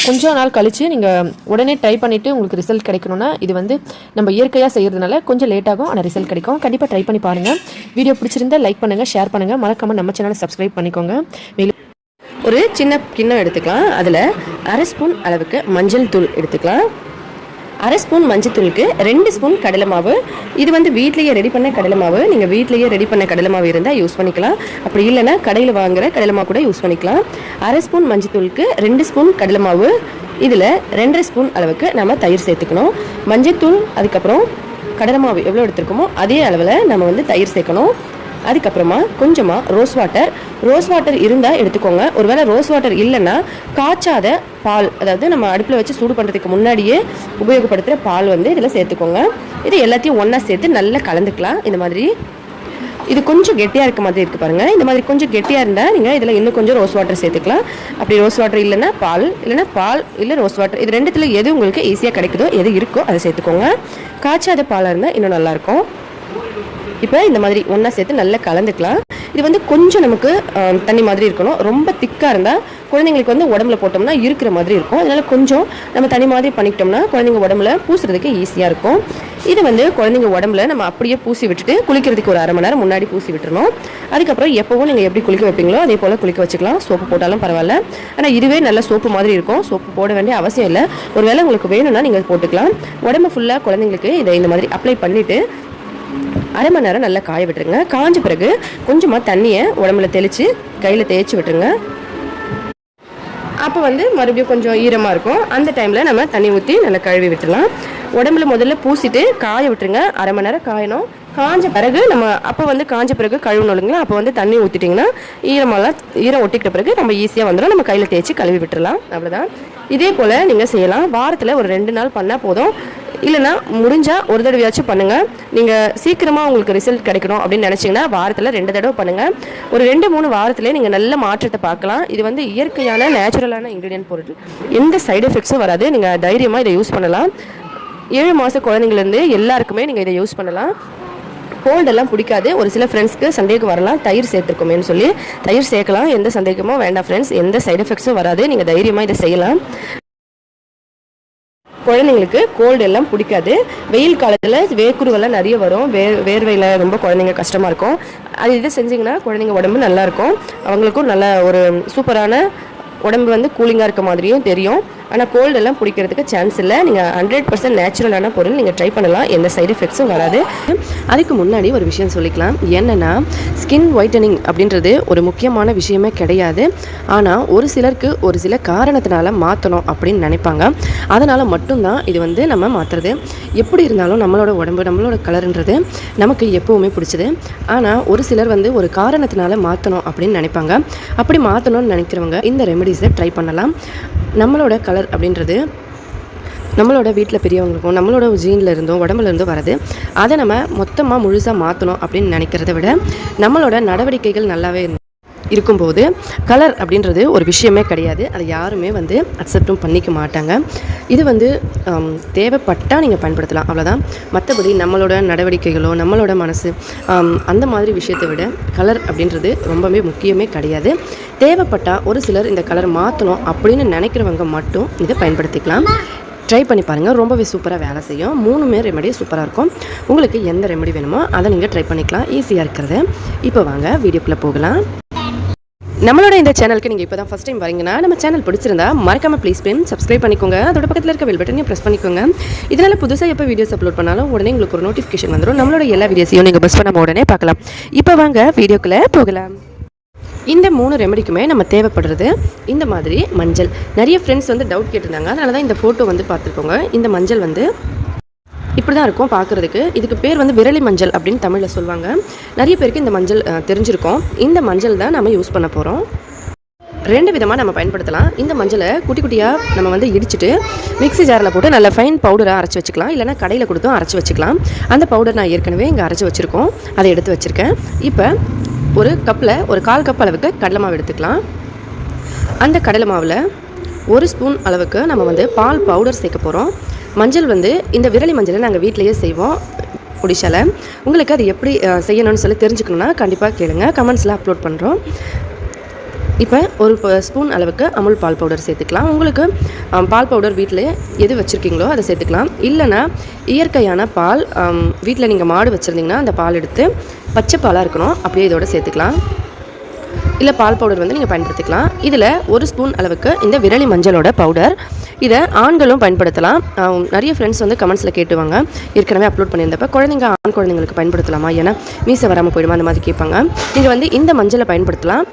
கொஞ்சம் நாள் கழித்து நீங்கள் உடனே ட்ரை பண்ணிவிட்டு உங்களுக்கு ரிசல்ட் கிடைக்கணும்னா இது வந்து நம்ம இயற்கையாக செய்கிறதுனால கொஞ்சம் லேட் ஆகும், ஆனால் ரிசல்ட் கிடைக்கும். கண்டிப்பாக ட்ரை பண்ணி பாருங்கள். வீடியோ பிடிச்சிருந்தா லைக் பண்ணுங்கள், ஷேர் பண்ணுங்கள், மறக்காமல் நம்ம சேனலை சப்ஸ்கிரைப் பண்ணிக்கோங்க. மேலும் ஒரு சின்ன கிண்ணம் எடுத்துக்கலாம். அதில் 1/2 ஸ்பூன் அளவுக்கு மஞ்சள் தூள் எடுத்துக்கலாம். 1/2 ஸ்பூன் மஞ்சள் தூளுக்கு 2 ஸ்பூன் கடலை மாவு. இது வந்து வீட்லேயே ரெடி பண்ண கடலை மாவு. நீங்கள் வீட்லேயே ரெடி பண்ண கடலை மாவு இருந்தால் யூஸ் பண்ணிக்கலாம். அப்படி இல்லைன்னா கடையில் வாங்குகிற கடலை மாவு கூட யூஸ் பண்ணிக்கலாம். 1/2 ஸ்பூன் மஞ்சள் தூளுக்கு 2 ஸ்பூன் கடலை மாவு. இதில் 2.5 ஸ்பூன் அளவுக்கு நம்ம தயிர் சேர்த்துக்கணும். மஞ்சள் தூள் அதுக்கப்புறம் கடலை மாவு எவ்வளோ எடுத்துருக்கோமோ அதே அளவில் நம்ம வந்து தயிர் சேர்க்கணும். அதுக்கப்புறமா கொஞ்சமாக ரோஸ் வாட்டர் இருந்தால் எடுத்துக்கோங்க. ஒருவேளை ரோஸ் வாட்டர் இல்லைன்னா காய்ச்சாத பால், அதாவது நம்ம அடுப்பில் வச்சு சூடு பண்ணுறதுக்கு முன்னாடியே உபயோகப்படுத்துகிற பால் வந்து இதில் சேர்த்துக்கோங்க. இது எல்லாத்தையும் ஒன்றா சேர்த்து நல்லா கலந்துக்கலாம். இந்த மாதிரி இது கொஞ்சம் கெட்டியாக இருக்க மாதிரி இருக்குது பாருங்கள். இந்த மாதிரி கொஞ்சம் கெட்டியாக இருந்தால் நீங்கள் இதில் இன்னும் கொஞ்சம் ரோஸ் வாட்டர் சேர்த்துக்கலாம். அப்படி ரோஸ் வாட்டர் இல்லைன்னா பால் இல்லை ரோஸ் வாட்டர், இது ரெண்டுத்தில் எது உங்களுக்கு ஈஸியாக கிடைக்குதோ எது இருக்கோ அதை சேர்த்துக்கோங்க. காய்ச்சாத பாலாக இருந்தால் இன்னும் நல்லாயிருக்கும். இப்போ இந்த மாதிரி ஒன்றா சேர்த்து நல்லா கலந்துக்கலாம். இது வந்து கொஞ்சம் நமக்கு தண்ணி மாதிரி இருக்கணும். ரொம்ப திக்காக இருந்தால் குழந்தைங்களுக்கு வந்து உடம்புல போட்டோம்னா இருக்கிற மாதிரி இருக்கும். அதனால் கொஞ்சம் நம்ம தண்ணி மாதிரி பண்ணிக்கிட்டோம்னா குழந்தைங்க உடம்புல பூசுறதுக்கு ஈஸியாக இருக்கும். இது வந்து குழந்தைங்க உடம்புல நம்ம அப்படியே பூசி விட்டுட்டு குளிக்கிறதுக்கு ஒரு 1/2 மணி நேரம் முன்னாடி பூசி விட்டுறணும். அதுக்கப்புறம் எப்போவும் நீங்கள் எப்படி குளிக்க வைப்பீங்களோ அதே போல் குளிக்க வச்சுக்கலாம். சோப்பு போட்டாலும் பரவாயில்ல. ஆனால் இதுவே நல்ல சோப்பு மாதிரி இருக்கும். சோப்பு போட வேண்டிய அவசியம் இல்லை. ஒருவேளை உங்களுக்கு வேணும்னா நீங்கள் போட்டுக்கலாம். உடம்பு ஃபுல்லாக குழந்தைங்களுக்கு இதை இந்த மாதிரி அப்ளை பண்ணிவிட்டு 1/2 மணி நேரம் நல்லா காய விட்டுருங்க. காஞ்ச பிறகு கொஞ்சமாக தண்ணியை உடம்புல தெளித்து கையில் தேய்ச்சி விட்டுருங்க. அப்போ வந்து மறுபடியும் கொஞ்சம் ஈரமாக இருக்கும். அந்த டைமில் நம்ம தண்ணி ஊற்றி நல்லா கழுவி விட்டுடலாம். உடம்புல முதல்ல பூசிட்டு காய விட்டுருங்க. 1/2 மணி நேரம் காயணும். காஞ்ச பிறகு நம்ம அப்போ வந்து காஞ்ச பிறகு கழுவணும் இல்லைங்களா, அப்போ வந்து தண்ணி ஊற்றிட்டிங்கன்னா ஈரம் ஒட்டிக்கிட்ட பிறகு நம்ம ஈஸியாக வந்துடும். நம்ம கையில் தேய்ச்சி கழுவி விட்டுடலாம். அவ்வளோதான். இதே போல் நீங்கள் செய்யலாம். வாரத்தில் ஒரு 2 நாள் பண்ணால் போதும். இல்லைனா முடிஞ்சால் ஒரு தடவையாச்சும் பண்ணுங்கள். நீங்கள் சீக்கிரமாக உங்களுக்கு ரிசல்ட் கிடைக்கணும் அப்படின்னு நினச்சிங்கன்னா வாரத்தில் 2 தடவை பண்ணுங்கள். ஒரு 2-3 வாரத்திலே நீங்கள் நல்ல மாற்றத்தை பார்க்கலாம். இது வந்து இயற்கையான நேச்சுரலான இன்க்ரீடியன்ட் பொருட்கள், எந்த சைடு எஃபெக்ட்ஸும் வராது. நீங்கள் தைரியமாக இதை யூஸ் பண்ணலாம். 7 மாத குழந்தைங்கலேருந்து எல்லாருக்குமே நீங்கள் இதை யூஸ் பண்ணலாம். கோல்டெல்லாம் பிடிக்காது. ஒரு சில ஃப்ரெண்ட்ஸ்க்கு சந்தேகம் வரலாம், தயிர் சேர்த்துருக்கோமேன்னு சொல்லி. தயிர் சேர்க்கலாம், எந்த சந்தேகமும் வேண்டாம் ஃப்ரெண்ட்ஸ். எந்த சைடு எஃபெக்ட்ஸும் வராது. நீங்கள் தைரியமாக இதை செய்யலாம். குழந்தைங்களுக்கு கோல்டு எல்லாம் பிடிக்காது. வெயில் காலத்தில் வேர்க்குருவெல்லாம் நிறைய வரும். வேர்வையில் ரொம்ப குழந்தைங்க கஷ்டமாக இருக்கும். அது இதை செஞ்சிங்கன்னா குழந்தைங்க உடம்பு நல்லாயிருக்கும். அவங்களுக்கும் நல்ல ஒரு சூப்பரான உடம்பு வந்து கூலிங்காக இருக்க மாதிரியும் தெரியும். ஆனால் கோல்டெல்லாம் பிடிக்கிறதுக்கு சான்ஸ் இல்லை. நீங்கள் 100% நேச்சுரலான பொருள் நீங்கள் ட்ரை பண்ணலாம். எந்த சைடு எஃபெக்ட்ஸும் வராது. அதுக்கு முன்னாடி ஒரு விஷயம் சொல்லிக்கலாம். என்னென்னா, ஸ்கின் ஒயிட்டனிங் அப்படின்றது ஒரு முக்கியமான விஷயமே கிடையாது. ஆனால் ஒரு சிலருக்கு ஒரு சில காரணத்தினால மாற்றணும் அப்படின்னு நினைப்பாங்க. அதனால் மட்டும்தான் இது வந்து நம்ம மாற்றுறது. எப்படி இருந்தாலும் நம்மளோட உடம்பு, நம்மளோட கலருன்றது நமக்கு எப்போவுமே பிடிச்சது. ஆனால் ஒரு சிலர் வந்து ஒரு காரணத்தினால மாற்றணும் அப்படின்னு நினைப்பாங்க. அப்படி மாற்றணும்னு நினைக்கிறவங்க இந்த ரெமெடிஸை ட்ரை பண்ணலாம். நம்மளோட கலர் அப்படின்றது நம்மளோட வீட்டில் பெரியவங்களுக்கும் நம்மளோட ஜீனில் இருந்தும் உடம்புல இருந்தும் வரது. அதை நம்ம மொத்தமாக முழுசாக மாற்றணும் அப்படின்னு நினைக்கிறத விட நம்மளோட நடவடிக்கைகள் நல்லாவே இருக்கும்போது கலர் அப்படின்றது ஒரு விஷயமே கிடையாது. அதை யாருமே வந்து அக்செப்டும் பண்ணிக்க மாட்டாங்க. இது வந்து தேவைப்பட்டால் நீங்கள் பயன்படுத்தலாம், அவ்வளோதான். மற்றபடி நம்மளோட நடவடிக்கைகளோ நம்மளோட மனசு அந்த மாதிரி விஷயத்தை விட கலர் அப்படின்றது ரொம்பவே முக்கியமே கிடையாது. தேவைப்பட்டால் ஒரு சிலர் இந்த கலர் மாற்றணும் அப்படின்னு நினைக்கிறவங்க மட்டும் இதை பயன்படுத்திக்கலாம். ட்ரை பண்ணி பாருங்கள். ரொம்பவே சூப்பராக வேலை செய்யும். 3மே ரெமெடி சூப்பராக இருக்கும். உங்களுக்கு எந்த ரெமெடி வேணுமோ அதை நீங்கள் ட்ரை பண்ணிக்கலாம். ஈஸியாக இருக்கிறது. இப்போ வாங்க வீடியோக்குள்ளே போகலாம். நம்மளோட இந்த சேனலுக்கு நீங்கள் இப்போ தான் ஃபஸ்ட் டைம் வரீங்கன்னா நம்ம சேனல் பிடிச்சிருந்தா மறக்காமல் ப்ளீஸ் சப்ஸ்கிரைப் பண்ணிக்கோங்க. அதோட பக்கத்தில் இருக்க பெல் பட்டனையும் ப்ரெஸ் பண்ணிக்கோங்க. இதனால் புதுசாக எப்போ வீடியோஸ் அப்லோட் பண்ணாலும் உடனே உங்களுக்கு ஒரு நோட்டிஃபிகேஷன் வந்துடும். நம்மளோட எல்லா வீடியோஸையும் நீங்கள் மிஸ் பண்ணாமல் உடனே பார்க்கலாம். இப்போ வாங்க வீடியோக்குள்ளே போகலாம். இந்த 3 ரெமெடிக்குமே நம்ம தேவைப்படுறது இந்த மாதிரி மஞ்சள். நிறைய ஃப்ரெண்ட்ஸ் வந்து டவுட் கேட்டிருந்தாங்க. அதனால தான் இந்த ஃபோட்டோ வந்து பார்த்துக்கோங்க. இந்த மஞ்சள் வந்து இப்படி தான் இருக்கும் பார்க்குறதுக்கு. இதுக்கு பேர் வந்து விரலி மஞ்சள் அப்படின்னு தமிழில் சொல்லுவாங்க. நிறைய பேருக்கு இந்த மஞ்சள் தெரிஞ்சிருக்கும். இந்த மஞ்சள் தான் நம்ம யூஸ் பண்ண போகிறோம். 2 விதமாக நம்ம பயன்படுத்தலாம். இந்த மஞ்சளை குட்டி குட்டியாக நம்ம வந்து இடிச்சிட்டு மிக்ஸி ஜாரில் போட்டு நல்ல ஃபைன் பவுடராக அரைச்சி வச்சுக்கலாம். இல்லைனா கடையில் கொடுத்தும் அரைச்சி வச்சுக்கலாம். அந்த பவுடர் நான் ஏற்கனவே இங்கே அரைச்சி வச்சுருக்கோம், அதை எடுத்து வச்சுருக்கேன். இப்போ ஒரு கப்பில் ஒரு 1/4 கப் அளவுக்கு கடலை மாவு எடுத்துக்கலாம். அந்த கடலை மாவில் 1 ஸ்பூன் அளவுக்கு நம்ம வந்து பால் பவுடர் சேர்க்க போகிறோம். மஞ்சள் வந்து இந்த விரலி மஞ்சளை நாங்கள் வீட்டிலையே செய்வோம் ஒடிஷாவில். உங்களுக்கு அது எப்படி செய்யணும்னு சொல்லி தெரிஞ்சுக்கணுன்னா கண்டிப்பாக கேளுங்க, கமெண்ட்ஸில் அப்லோட் பண்ணுறோம். இப்போ ஒரு ஸ்பூன் அளவுக்கு அமுல் பால் பவுடர் சேர்த்துக்கலாம். உங்களுக்கு பால் பவுடர் வீட்டில் எது வச்சுருக்கீங்களோ அதை சேர்த்துக்கலாம். இல்லைனா இயற்கையான பால், வீட்டில் நீங்கள் மாடு வச்சுருந்தீங்கன்னா அந்த பால் எடுத்து பச்சை பாலாக இருக்கணும், அப்படியே இதோட சேர்த்துக்கலாம். இல்லை பால் பவுடர் வந்து நீங்கள் பயன்படுத்திக்கலாம். இதில் 1 ஸ்பூன் அளவுக்கு இந்த விரலி மஞ்சளோட பவுடர், இதை ஆண்களும் பயன்படுத்தலாம். நிறைய ஃப்ரெண்ட்ஸ் வந்து கமெண்ட்ஸில் கேட்டுவாங்க, ஏற்கனவே அப்லோட் பண்ணியிருந்தப்ப ஆண் குழந்தைங்களுக்கு பயன்படுத்தலாமா, ஏன்னா மீசை வராமல் போயிடுமா அந்த மாதிரி கேட்பாங்க. நீங்கள் வந்து இந்த மஞ்சளை பயன்படுத்தலாம்,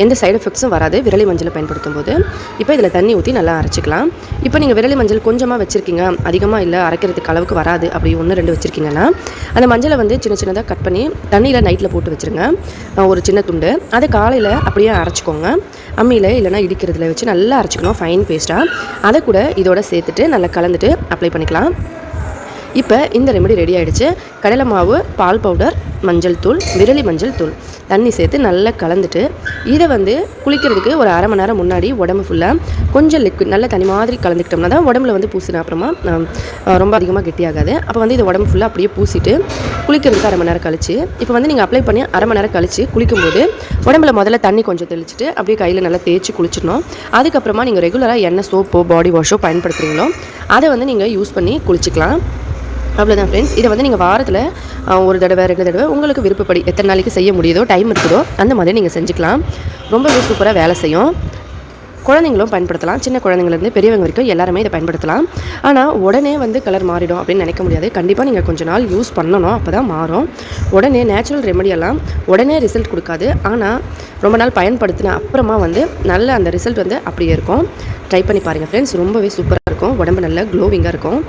எந்த சைடு எஃபெக்ட்ஸும் வராது விரலி மஞ்சளை பயன்படுத்தும் போது. இப்போ இதில் தண்ணி ஊற்றி நல்லா அரைச்சிக்கலாம். இப்போ நீங்கள் விரலி மஞ்சள் கொஞ்சமாக வச்சுருக்கீங்க, அதிகமாக இல்லை, அரைக்கிறதுக்கு அளவுக்கு வராது, அப்படி 1-2 வச்சுருக்கீங்கன்னா அந்த மஞ்சளை வந்து சின்ன சின்னதாக கட் பண்ணி தண்ணியில் நைட்டில் போட்டு வச்சுருங்க, ஒரு சின்ன துண்டு. அதை காலையில் அப்படியே அரைச்சிக்கோங்க, அம்மியில் இல்லைனா இடிக்கிறதுல வச்சு நல்லா அரைச்சிக்கணும் ஃபைன் பேஸ்ட்டாக. அதை கூட இதோட சேர்த்துட்டு நல்லா கலந்துட்டு அப்ளை பண்ணிக்கலாம். இப்போ இந்த ரெமெடி ரெடி ஆகிடுச்சு. கடலை மாவு, பால் பவுடர், மஞ்சள் தூள், விரலி மஞ்சள் தூள், தண்ணி சேர்த்து நல்லா கலந்துட்டு இதை வந்து குளிக்கிறதுக்கு ஒரு 1/2 மணி நேரம் முன்னாடி உடம்பு ஃபுல்லாக கொஞ்சம் லிக்விட் நல்லா தண்ணி மாதிரி கலந்துக்கிட்டோம்னா தான் உடம்புல வந்து பூசின அப்புறமா ரொம்ப அதிகமாக கெட்டியாகாது. அப்போ வந்து இதை உடம்பு ஃபுல்லாக அப்படியே பூசிட்டு குளிக்கிறதுக்கு 1/2 மணி நேரம் கழிச்சு, இப்போ வந்து நீங்கள் அப்ளை பண்ணி 1/2 மணி நேரம் கழிச்சு குளிக்கும்போது உடம்புல முதல்ல தண்ணி கொஞ்சம் தெளிச்சுட்டு அப்படியே கையில் நல்லா தேய்ச்சி குளிச்சிடணும். அதுக்கப்புறமா நீங்கள் ரெகுலராக என்ன சோப்போ பாடி வாஷோ பயன்படுத்துகிறீங்களோ அதை வந்து நீங்கள் யூஸ் பண்ணி குளிச்சிக்கலாம். அவ்வளோதான் ஃப்ரெண்ட்ஸ். இதை வந்து நீங்கள் வாரத்தில் 1 தடவை 2 தடவை உங்களுக்கு விருப்பப்படி எத்தனை நாளைக்கு செய்ய முடியுதோ, டைம் இருக்குதோ அந்த மாதிரி நீங்கள் செஞ்சுக்கலாம். ரொம்பவே சூப்பராக வேலை செய்யும். குழந்தைங்களும் பயன்படுத்தலாம், சின்ன குழந்தைங்கலேருந்து பெரியவங்க வரைக்கும் எல்லாருமே இதை பயன்படுத்தலாம். ஆனால் உடனே வந்து கலர் மாறிடும் அப்படின்னு நினைக்க முடியாது. கண்டிப்பாக நீங்கள் கொஞ்ச நாள் யூஸ் பண்ணணும், அப்போ தான் மாறும். உடனே நேச்சுரல் ரெமெடியெல்லாம் உடனே ரிசல்ட் கொடுக்காது, ஆனால் ரொம்ப நாள் பயன்படுத்தின அப்புறமா வந்து நல்ல அந்த ரிசல்ட் வந்து அப்படியே இருக்கும். ட்ரை பண்ணி பாருங்கள் ஃப்ரெண்ட்ஸ், ரொம்பவே சூப்பராக இருக்கும், உடம்பு நல்லா க்ளோவிங்காக இருக்கும்.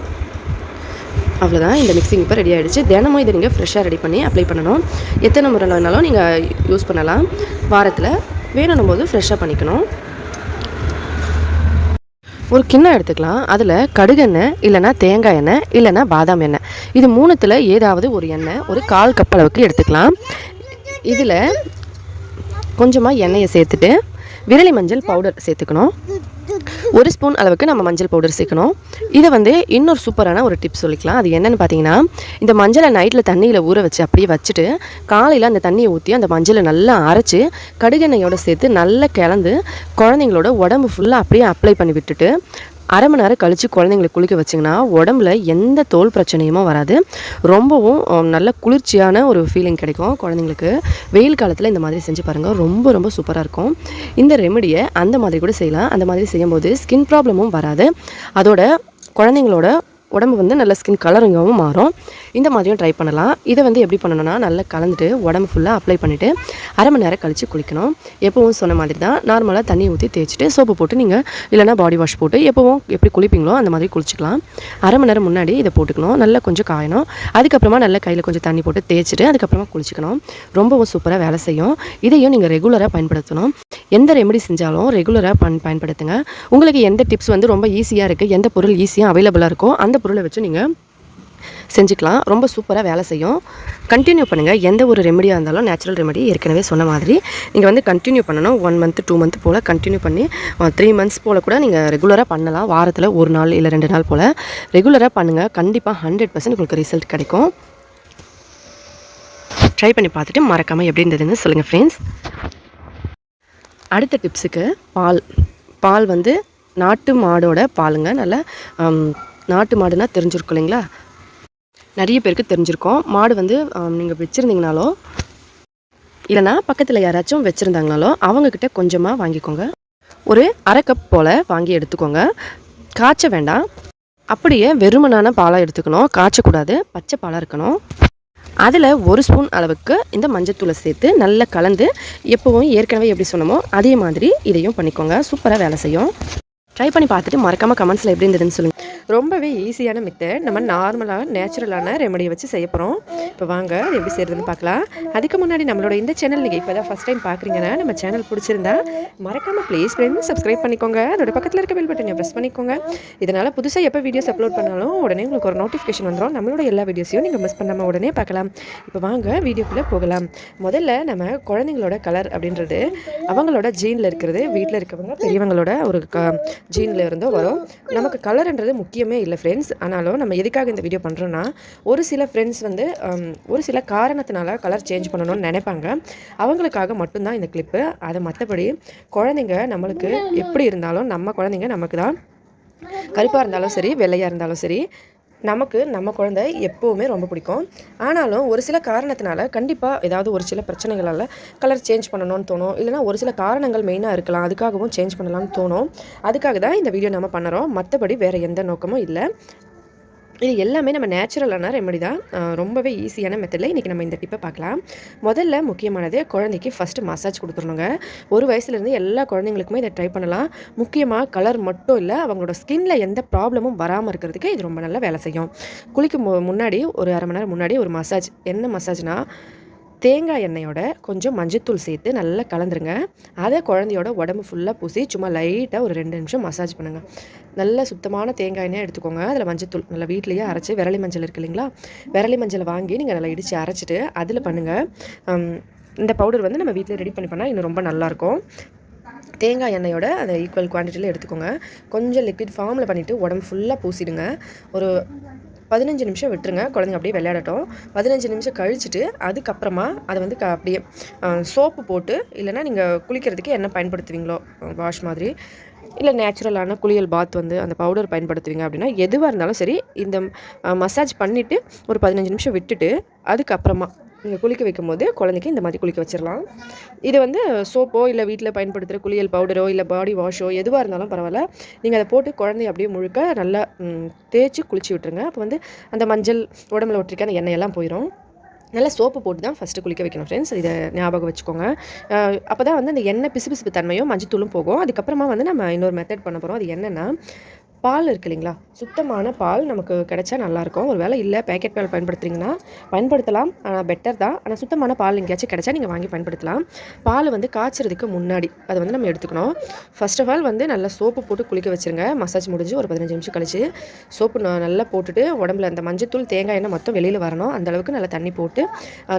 அவ்வளோதான், இந்த மிக்சிங் இப்போ ரெடி ஆகிடுச்சு. தினமும் இதை நீங்கள் ஃப்ரெஷ்ஷாக ரெடி பண்ணி அப்ளை பண்ணணும். எத்தனை முறை வேணாலும் நீங்கள் யூஸ் பண்ணலாம். வாரத்தில் வேணும் போது ஃப்ரெஷ்ஷாக பண்ணிக்கணும். ஒரு கிண்ணம் எடுத்துக்கலாம், அதில் கடுகெண்ணெய் இல்லைனா தேங்காய் எண்ணெய் இல்லைனா பாதாம் எண்ணெய், இது 3த்தில் ஏதாவது ஒரு எண்ணெய் ஒரு 1/4 கப் அளவுக்கு எடுத்துக்கலாம். இதில் கொஞ்சமாக எண்ணெயை சேர்த்துட்டு விரலி மஞ்சள் பவுடர் சேர்த்துக்கணும். 1 ஸ்பூன் அளவுக்கு நம்ம மஞ்சள் பவுடர் சேர்க்கணும். இதை வந்து இன்னொரு சூப்பரான ஒரு டிப்ஸ் சொல்லிக்கலாம். அது என்னென்னு பார்த்தீங்கன்னா, இந்த மஞ்சளை நைட்டில் தண்ணியில் ஊற வச்சு அப்படியே வச்சுட்டு காலையில் அந்த தண்ணியை ஊற்றி அந்த மஞ்சளை நல்லா அரைச்சி கடுகெண்ணெயோடு சேர்த்து நல்லா கிளந்து குழந்தைங்களோட உடம்பு ஃபுல்லாக அப்படியே அப்ளை பண்ணி விட்டுட்டு 1/2 மணி நேரம் கழித்து குழந்தைங்களுக்கு குளிக்க வச்சிங்கன்னா உடம்புல எந்த தோல் பிரச்சனையுமோ வராது. ரொம்பவும் நல்ல குளிர்ச்சியான ஒரு ஃபீலிங் கிடைக்கும் குழந்தைங்களுக்கு. வெயில் காலத்தில் இந்த மாதிரி செஞ்சு பாருங்கள், ரொம்ப ரொம்ப சூப்பராக இருக்கும். இந்த ரெமெடியை அந்த மாதிரி கூட செய்யலாம். அந்த மாதிரி செய்யும்போது ஸ்கின் ப்ராப்ளமும் வராது, அதோட குழந்தைங்களோட உடம்பு வந்து நல்ல ஸ்கின் கலரிங்காகவும் மாறும். இந்த மாதிரியும் ட்ரை பண்ணலாம். இதை வந்து எப்படி பண்ணணும்னா, நல்லா கலந்துட்டு உடம்பு ஃபுல்லாக அப்ளை பண்ணிவிட்டு 1/2 மணி நேரம் கழித்து குளிக்கணும். எப்போவும் சொன்ன மாதிரி தான் நார்மலாக தண்ணி ஊற்றி தேய்ச்சிட்டு சோப்பு போட்டு நீங்கள் இல்லைனா பாடி வாஷ் போட்டு எப்போவும் எப்படி குளிப்பீங்களோ அந்த மாதிரி குளிச்சிக்கலாம். 1/2 மணி நேரம் முன்னாடி இதை போட்டுக்கணும், நல்லா கொஞ்சம் காயணும். அதுக்கப்புறமா நல்லா கையில் கொஞ்சம் தண்ணி போட்டு தேய்ச்சிட்டு அதுக்கப்புறமா குளிச்சிக்கணும். ரொம்பவும் சூப்பராக வேலை செய்யும். இதையும் நீங்கள் ரெகுலராக பயன்படுத்தணும். எந்த ரெமெடி செஞ்சாலும் ரெகுலராக பயன்படுத்துங்க. உங்களுக்கு எந்த டிப்ஸ் வந்து ரொம்ப ஈஸியாக இருக்குது, எந்த பொருள் ஈஸியாக அவைலபிளாக இருக்கோ அந்த பொருளை வச்சு நீங்கள் செஞ்சுக்கலாம். ரொம்ப சூப்பராக வேலை செய்யும். கண்டினியூ பண்ணுங்கள். எந்த ஒரு ரெமெடியாக இருந்தாலும் நேச்சுரல் ரெமெடி ஏற்கனவே சொன்ன மாதிரி நீங்கள் வந்து கண்டினியூ பண்ணணும். 1 மந்த் 2 மந்த் போல் கண்டினியூ பண்ணி 3 மந்த்ஸ் போல் கூட நீங்கள் ரெகுலராக பண்ணலாம். வாரத்தில் 1 நாள் இல்லை 2 நாள் போல் ரெகுலராக பண்ணுங்கள். கண்டிப்பாக 100% உங்களுக்கு ரிசல்ட் கிடைக்கும். ட்ரை பண்ணி பார்த்துட்டு மறக்காமல் எப்படி இருந்ததுன்னு சொல்லுங்கள் ஃப்ரெண்ட்ஸ். அடுத்த டிப்ஸுக்கு பால் வந்து நாட்டு மாடோட பாலுங்க. நல்லா நாட்டு மாடுனா தெரிஞ்சிருக்கும் இல்லைங்களா, நிறைய பேருக்கு தெரிஞ்சிருக்கும். மாடு வந்து நீங்கள் வச்சுருந்தீங்கனாலோ இல்லைனா பக்கத்தில் யாராச்சும் வச்சுருந்தாங்கனாலோ அவங்கக்கிட்ட கொஞ்சமாக வாங்கிக்கோங்க. ஒரு 1/2 கப் போல் வாங்கி எடுத்துக்கோங்க. காய்ச்ச வேண்டாம், அப்படியே வெறுமனான பாலாக எடுத்துக்கணும். காய்ச்சக்கூடாது, பச்சை பாலாக இருக்கணும். அதில் 1 ஸ்பூன் அளவுக்கு இந்த மஞ்சத்தூளை சேர்த்து நல்லா கலந்து எப்போவும் ஏற்கனவே எப்படி சொன்னமோ அதே மாதிரி இதையும் பண்ணிக்கோங்க. சூப்பராக வேலை செய்யும். ட்ரை பண்ணி பார்த்துட்டு மறக்காமல் கமெண்ட்ஸில் எப்படி இருந்ததுன்னு சொல்லுங்கள். ரொம்பவே ஈஸியான மெத்தட். நம்ம நார்மலாக நேச்சுரலான ரெமடியை வச்சு செய்ய போகிறோம். இப்போ வாங்க அது எப்படி செய்கிறதுன்னு பார்க்கலாம். அதுக்கு முன்னாடி நம்மளோட இந்த சேனல் நீங்கள் இப்போ தான் ஃபஸ்ட் டைம் பார்க்குறீங்கன்னா நம்ம சேனல் பிடிச்சிருந்தா மறக்காமல் ப்ளீஸ் ஃப்ரெண்ட்ஸ் சப்ஸ்கிரைப் பண்ணிக்கோங்க. அதோட பக்கத்தில் இருக்க பெல் பட்டனை ப்ரெஸ் பண்ணிக்கோங்க. இதனால் புதுசாக எப்போ வீடியோஸ் அப்லோட் பண்ணாலும் உடனே உங்களுக்கு ஒரு நோட்டிஃபிகேஷன் வந்துடும். நம்மளோட எல்லா வீடியோஸையும் நீங்கள் மிஸ் பண்ணாமல் உடனே பார்க்கலாம். இப்போ வாங்க வீடியோக்குள்ளே போகலாம். முதல்ல நம்ம குழந்தைங்களோட கலர் அப்படின்றது அவங்களோட ஜீனில் இருக்கிறது. வீட்டில் இருக்கவங்க பெரியவங்களோட ஒரு ஜீனில் இருந்தோ வரும். நமக்கு கலர்ன்றது முக்கியமே இல்லை ஃப்ரெண்ட்ஸ். ஆனாலும் நம்ம எதுக்காக இந்த வீடியோ பண்ணுறோன்னா, ஒரு சில ஃப்ரெண்ட்ஸ் வந்து ஒரு சில காரணத்தினால கலர் சேஞ்ச் பண்ணணும்னு நினைப்பாங்க. அவங்களுக்காக மட்டும்தான் இந்த கிளிப்பு. அது மற்றபடி குழந்தைங்க நம்மளுக்கு எப்படி இருந்தாலும் நம்ம குழந்தைங்க நமக்கு தான். கருப்பாக இருந்தாலும் சரி, வெள்ளையாக இருந்தாலும் சரி, நமக்கு நம்ம குழந்தை எப்போவுமே ரொம்ப பிடிக்கும். ஆனாலும் ஒரு சில காரணத்தினால கண்டிப்பாக ஏதாவது ஒரு சில பிரச்சனைகளால் கலர் சேஞ்ச் பண்ணணும்னு தோணும். இல்லைனா ஒரு சில காரணங்கள் மெயினாக இருக்கலாம், அதுக்காகவும் சேஞ்ச் பண்ணலாம்னு தோணும். அதுக்காக தான் இந்த வீடியோ நம்ம பண்ணுறோம். மற்றபடி வேறு எந்த நோக்கமும் இல்லை. இது எல்லாமே நம்ம நேச்சுரலான ரெமெடி தான். ரொம்பவே ஈஸியான மெத்தடில் இன்றைக்கி நம்ம இந்த டிப்பை பார்க்கலாம். முதல்ல முக்கியமானது, குழந்தைக்கு ஃபஸ்ட்டு மசாஜ் கொடுத்துடணுங்க. ஒரு வயசுலேருந்து எல்லா குழந்தைங்களுக்குமே இதை ட்ரை பண்ணலாம். முக்கியமாக கலர் மட்டும் இல்லை, அவங்களோட ஸ்கின்ல எந்த ப்ராப்ளமும் வராமல் இருக்கிறதுக்கு இது ரொம்ப நல்லா வேலை செய்யும். குளிக்கும் முன்னாடி ஒரு அரை மணி நேரம் முன்னாடி ஒரு மசாஜ். என்ன மசாஜ்னால், தேங்காய் எண்ணெயோட கொஞ்சம் மஞ்சத்தூள் சேர்த்து நல்லா கலந்துருங்க. அதை குழந்தையோட உடம்பு ஃபுல்லாக பூசி சும்மா லைட்டாக ஒரு 2 நிமிஷம் மசாஜ் பண்ணுங்கள். நல்ல சுத்தமான தேங்காய் எண்ணெய் எடுத்துக்கோங்க. அதில் மஞ்சத்தூள் நல்லா வீட்லேயே அரைச்சி, விரலி மஞ்சள் இருக்குது இல்லைங்களா, விரலி மஞ்சளை வாங்கி நீங்கள் நல்லா இடித்து அரைச்சிட்டு அதில் பண்ணுங்கள். இந்த பவுடர் வந்து நம்ம வீட்டில் ரெடி பண்ணி பண்ணால் இன்னும் ரொம்ப நல்லாயிருக்கும். தேங்காய் எண்ணெயோட அதை ஈக்குவல் குவான்டிட்டியில் எடுத்துக்கோங்க. கொஞ்சம் லிக்விட் ஃபார்மில் பண்ணிவிட்டு உடம்பு ஃபுல்லாக பூசிடுங்க. ஒரு 15 நிமிஷம் விட்டுருங்க. குழந்தைங்க அப்படியே விளையாடட்டும். 15 நிமிஷம் கழிச்சுட்டு அதுக்கப்புறமா அதை வந்து அப்படியே சோப்பு போட்டு, இல்லைனா நீங்கள் குளிக்கிறதுக்கு என்ன பயன்படுத்துவீங்களோ வாஷ் மாதிரி, இல்லை நேச்சுரலான குளியல் பாத் வந்து அந்த பவுடர் பயன்படுத்துவீங்க அப்படின்னா, எதுவாக இருந்தாலும் சரி, இந்த மசாஜ் பண்ணிவிட்டு ஒரு 15 நிமிஷம் விட்டுட்டு அதுக்கப்புறமா நீங்கள் குளிக்க வைக்கும் போது குழந்தைக்கு இந்த மாதிரி குளிக்க வச்சிடலாம். இது வந்து சோப்போ இல்லை வீட்டில் பயன்படுத்துகிற குளியல் பவுடரோ இல்லை பாடி வாஷோ எதுவாக இருந்தாலும் பரவாயில்ல, நீங்கள் அதை போட்டு குழந்தைய அப்படியே முழுக்க நல்லா தேய்ச்சி குளிச்சு விட்டுருங்க. அப்போ வந்து அந்த மஞ்சள் உடம்புல ஒட்டிருக்க அந்த எண்ணெயெல்லாம் போயிடும். நல்லா சோப்பு போட்டு தான் ஃபஸ்ட்டு குளிக்க வைக்கணும் ஃப்ரெண்ட்ஸ். இதை ஞாபகம் வச்சுக்கோங்க. அப்போ தான் வந்து அந்த எண்ணெய் பிசுபிசுப்பு தன்மையும் மஞ்சத்தூளும் போகும். அதுக்கப்புறமா வந்து நம்ம இன்னொரு மெத்தட் பண்ண போகிறோம். அது என்னென்னா, பால் இருக்குது இல்லைங்களா, சுத்தமான பால் நமக்கு கிடைச்சா நல்லாயிருக்கும். ஒரு வேளை இல்லை பேக்கெட் பால் பயன்படுத்துகிறீங்கன்னா பயன்படுத்தலாம், பெட்டர் தான். ஆனால் சுத்தமான பால் எங்கேயாச்சும் கிடைச்சா நீங்கள் வாங்கி பயன்படுத்தலாம். பால் வந்து காய்ச்சறதுக்கு முன்னாடி அதை வந்து நம்ம எடுத்துக்கணும். ஃபர்ஸ்ட் ஆஃப் ஆல் வந்து நல்லா சோப்பு போட்டு குளிக்க வச்சுருங்க. மசாஜ் முடிஞ்சு ஒரு 15 நிமிஷம் கழிச்சு சோப்பு நல்லா போட்டுட்டு உடம்புல அந்த மஞ்சத்தூள் தேங்காய் எண்ணெய் மொத்தம் வெளியில் வரணும். அந்தளவுக்கு நல்லா தண்ணி போட்டு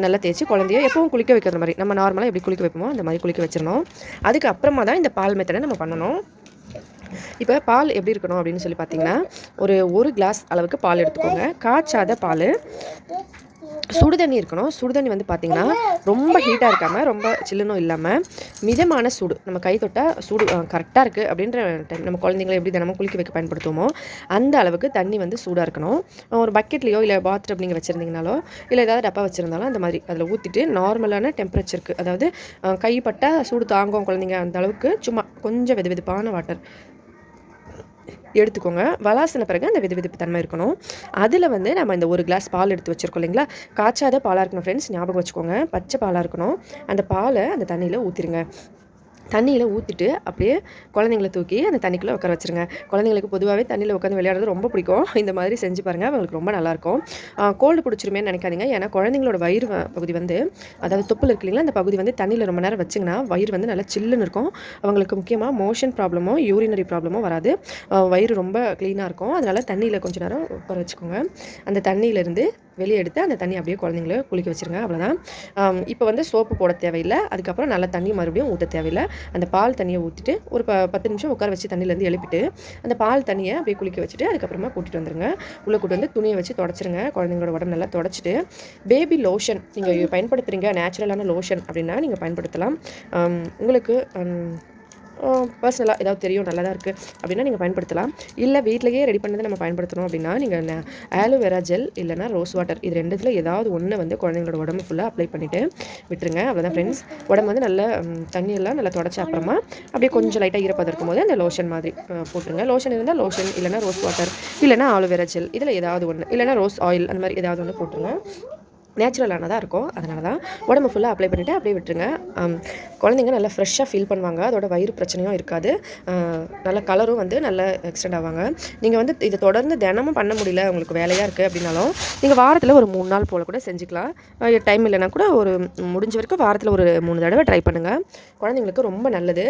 நல்லா தேய்ச்சி குழந்தைய எப்பவும் குளிக்க வைக்கிற மாதிரி, நம்ம நார்மலாக எப்படி குளிக்க வைப்போமோ அந்த மாதிரி குளிக்க வச்சிடணும். அதுக்கு அப்புறமா தான் இந்த பால் மெத்தடை நம்ம பண்ணணும். இப்போ பால் எப்படி இருக்கணும் அப்படின்னு சொல்லி பார்த்தீங்கன்னா, ஒரு கிளாஸ் அளவுக்கு பால் எடுத்துக்கோங்க. காய்ச்சாத பால், சுடுதண்ணி இருக்கணும். சுடுதண்ணி வந்து பார்த்திங்கன்னா ரொம்ப ஹீட்டாக இருக்காமல் ரொம்ப சில்லுனும் இல்லாமல் மிதமான சூடு, நம்ம கை தொட்டால் சூடு கரெக்டாக இருக்குது அப்படின்ற டைம், நம்ம குழந்தைங்களை எப்படி தினமும் குளிக்க வைக்க பயன்படுத்துவோமோ அந்த அளவுக்கு தண்ணி வந்து சூடாக இருக்கணும். ஒரு பக்கெட்லேயோ இல்லை பாத்டப் நீங்கள் வச்சுருந்தீங்கனாலோ இல்லை ஏதாவது டப்பா வச்சுருந்தாலும் அந்த மாதிரி அதில் ஊற்றிட்டு நார்மலான டெம்பரேச்சருக்கு, அதாவது கைப்பட்டால் சூடு தாங்கும் குழந்தைங்க அந்த அளவுக்கு சும்மா கொஞ்சம் வெதுவெதுப்பான வாட்டர் எடுத்துக்கோங்க. வலாசின பிறகு அந்த வெதுவெதுப்பு தன்மை இருக்கணும். அதில் வந்து நம்ம இந்த ஒரு கிளாஸ் பால் எடுத்து வச்சுருக்கோம் இல்லைங்களா, காய்ச்சாத பாலாக இருக்கணும் ஃப்ரெண்ட்ஸ், ஞாபகம் வச்சுக்கோங்க. பச்சை பாலாக இருக்கணும். அந்த பாலை அந்த தண்ணியில் ஊற்றிடுங்க. தண்ணியில் ஊற்றிட்டு அப்படியே குழந்தைங்கள தூக்கி அந்த தண்ணிக்குள்ளே உட்கார வச்சுருங்க. குழந்தைங்களுக்கு பொதுவாகவே தண்ணியில் உட்காந்து விளையாடுறது ரொம்ப பிடிக்கும். இந்த மாதிரி செஞ்சு பாருங்கள், அவங்களுக்கு ரொம்ப நல்லாயிருக்கும். கோல்டு பிடிச்சிருமேன்னு நினைக்காதீங்க. ஏன்னா குழந்தைங்களோட வயிறு பகுதி வந்து, அதாவது தொப்புள் இருக்கு இல்லைங்களா, அந்த பகுதி வந்து தண்ணியில் ரொம்ப நேரம் வச்சிங்கன்னா வயிறு வந்து நல்லா சில்லுன்னு இருக்கும். அவங்களுக்கு முக்கியமாக மோஷன் ப்ராப்ளமோ யூரினரி ப்ராப்ளமோ வராது. வயிறு ரொம்ப க்ளீனாக இருக்கும். அதனால் தண்ணியில் கொஞ்சம் நேரம் உட்கார வச்சுக்கோங்க. அந்த தண்ணியிலேருந்து வெளியே எடுத்து அந்த தண்ணி அப்படியே குழந்தைங்கள குளிக்க வச்சுருங்க. அவ்வளோதான். இப்போ வந்து சோப்பு போட தேவையில்லை. அதுக்கப்புறம் நல்லா தண்ணி மறுபடியும் ஊற்ற தேவையில்லை. அந்த பால் தண்ணியை ஊற்றிட்டு ஒரு 10 நிமிஷம் உட்கார வச்சு தண்ணியிலேருந்து எழுப்பிட்டு அந்த பால் தண்ணியை அப்படியே குளிக்க வச்சுட்டு அதுக்கப்புறமா கூட்டிகிட்டு வந்துடுங்க. உள்ளே கூட்டு வந்து துணியை வச்சு தொடச்சிருங்க. குழந்தைங்களோட உடம்பு நல்லா தொடச்சிட்டு பேபி லோஷன் நீங்கள் பயன்படுத்துகிறீங்க, நேச்சுரலான லோஷன் அப்படின்னா நீங்கள் பயன்படுத்தலாம். உங்களுக்கு பர்சனலாக ஏதாவது தெரியும் நல்லா தான் இருக்குது அப்படின்னா நீங்கள் பயன்படுத்தலாம். இல்லை வீட்டிலேயே ரெடி பண்ணதை நம்ம பயன்படுத்தணும் அப்படின்னா நீங்கள் ஆலோவேரா ஜெல் இல்லைனா ரோஸ் வாட்டர், இது ரெண்டுத்தில் ஏதாவது ஒன்று வந்து குழந்தைங்களோட உடம்பு ஃபுல்லாக அப்ளை பண்ணிவிட்டு விட்டுருங்க. அவ்வளோதான் ஃப்ரெண்ட்ஸ். உடம்பு வந்து நல்லா தண்ணியெல்லாம் நல்லா தொடச்ச அப்புறமா அப்படியே கொஞ்சம் லைட்டாக ஈரப்பதம் இருக்கும் போது அந்த லோஷன் மாதிரி போட்டுருங்க. லோஷன் இருந்தால் லோஷன், இல்லைனா ரோஸ் வாட்டர், இல்லைனா ஆலோவேரா ஜெல், இதில் ஏதாவது ஒன்று, இல்லைனா ரோஸ் ஆயில், அந்த மாதிரி ஏதாவது ஒன்று போட்டுருங்க. நேச்சுரலானதாக இருக்கும். அதனால தான் உடம்பு ஃபுல்லாக அப்ளை பண்ணிவிட்டு அப்படியே விட்டுருங்க. குழந்தைங்க நல்லா ஃப்ரெஷ்ஷாக ஃபீல் பண்ணுவாங்க. அதோட வயிறு பிரச்சனையும் இருக்காது. நல்ல கலரும் வந்து நல்லா எக்ஸ்டெண்ட் ஆவாங்க. நீங்கள் வந்து இதை தொடர்ந்து தினமும் பண்ண முடியல, உங்களுக்கு வேலையாக இருக்குது அப்படின்னாலும் நீங்கள் வாரத்தில் ஒரு 3 நாள் போல் கூட செஞ்சுக்கலாம். டைம் இல்லைனா கூட ஒரு முடிஞ்ச வரைக்கும் வாரத்தில் ஒரு 3 தடவை ட்ரை பண்ணுங்கள். குழந்தைங்களுக்கு ரொம்ப நல்லது.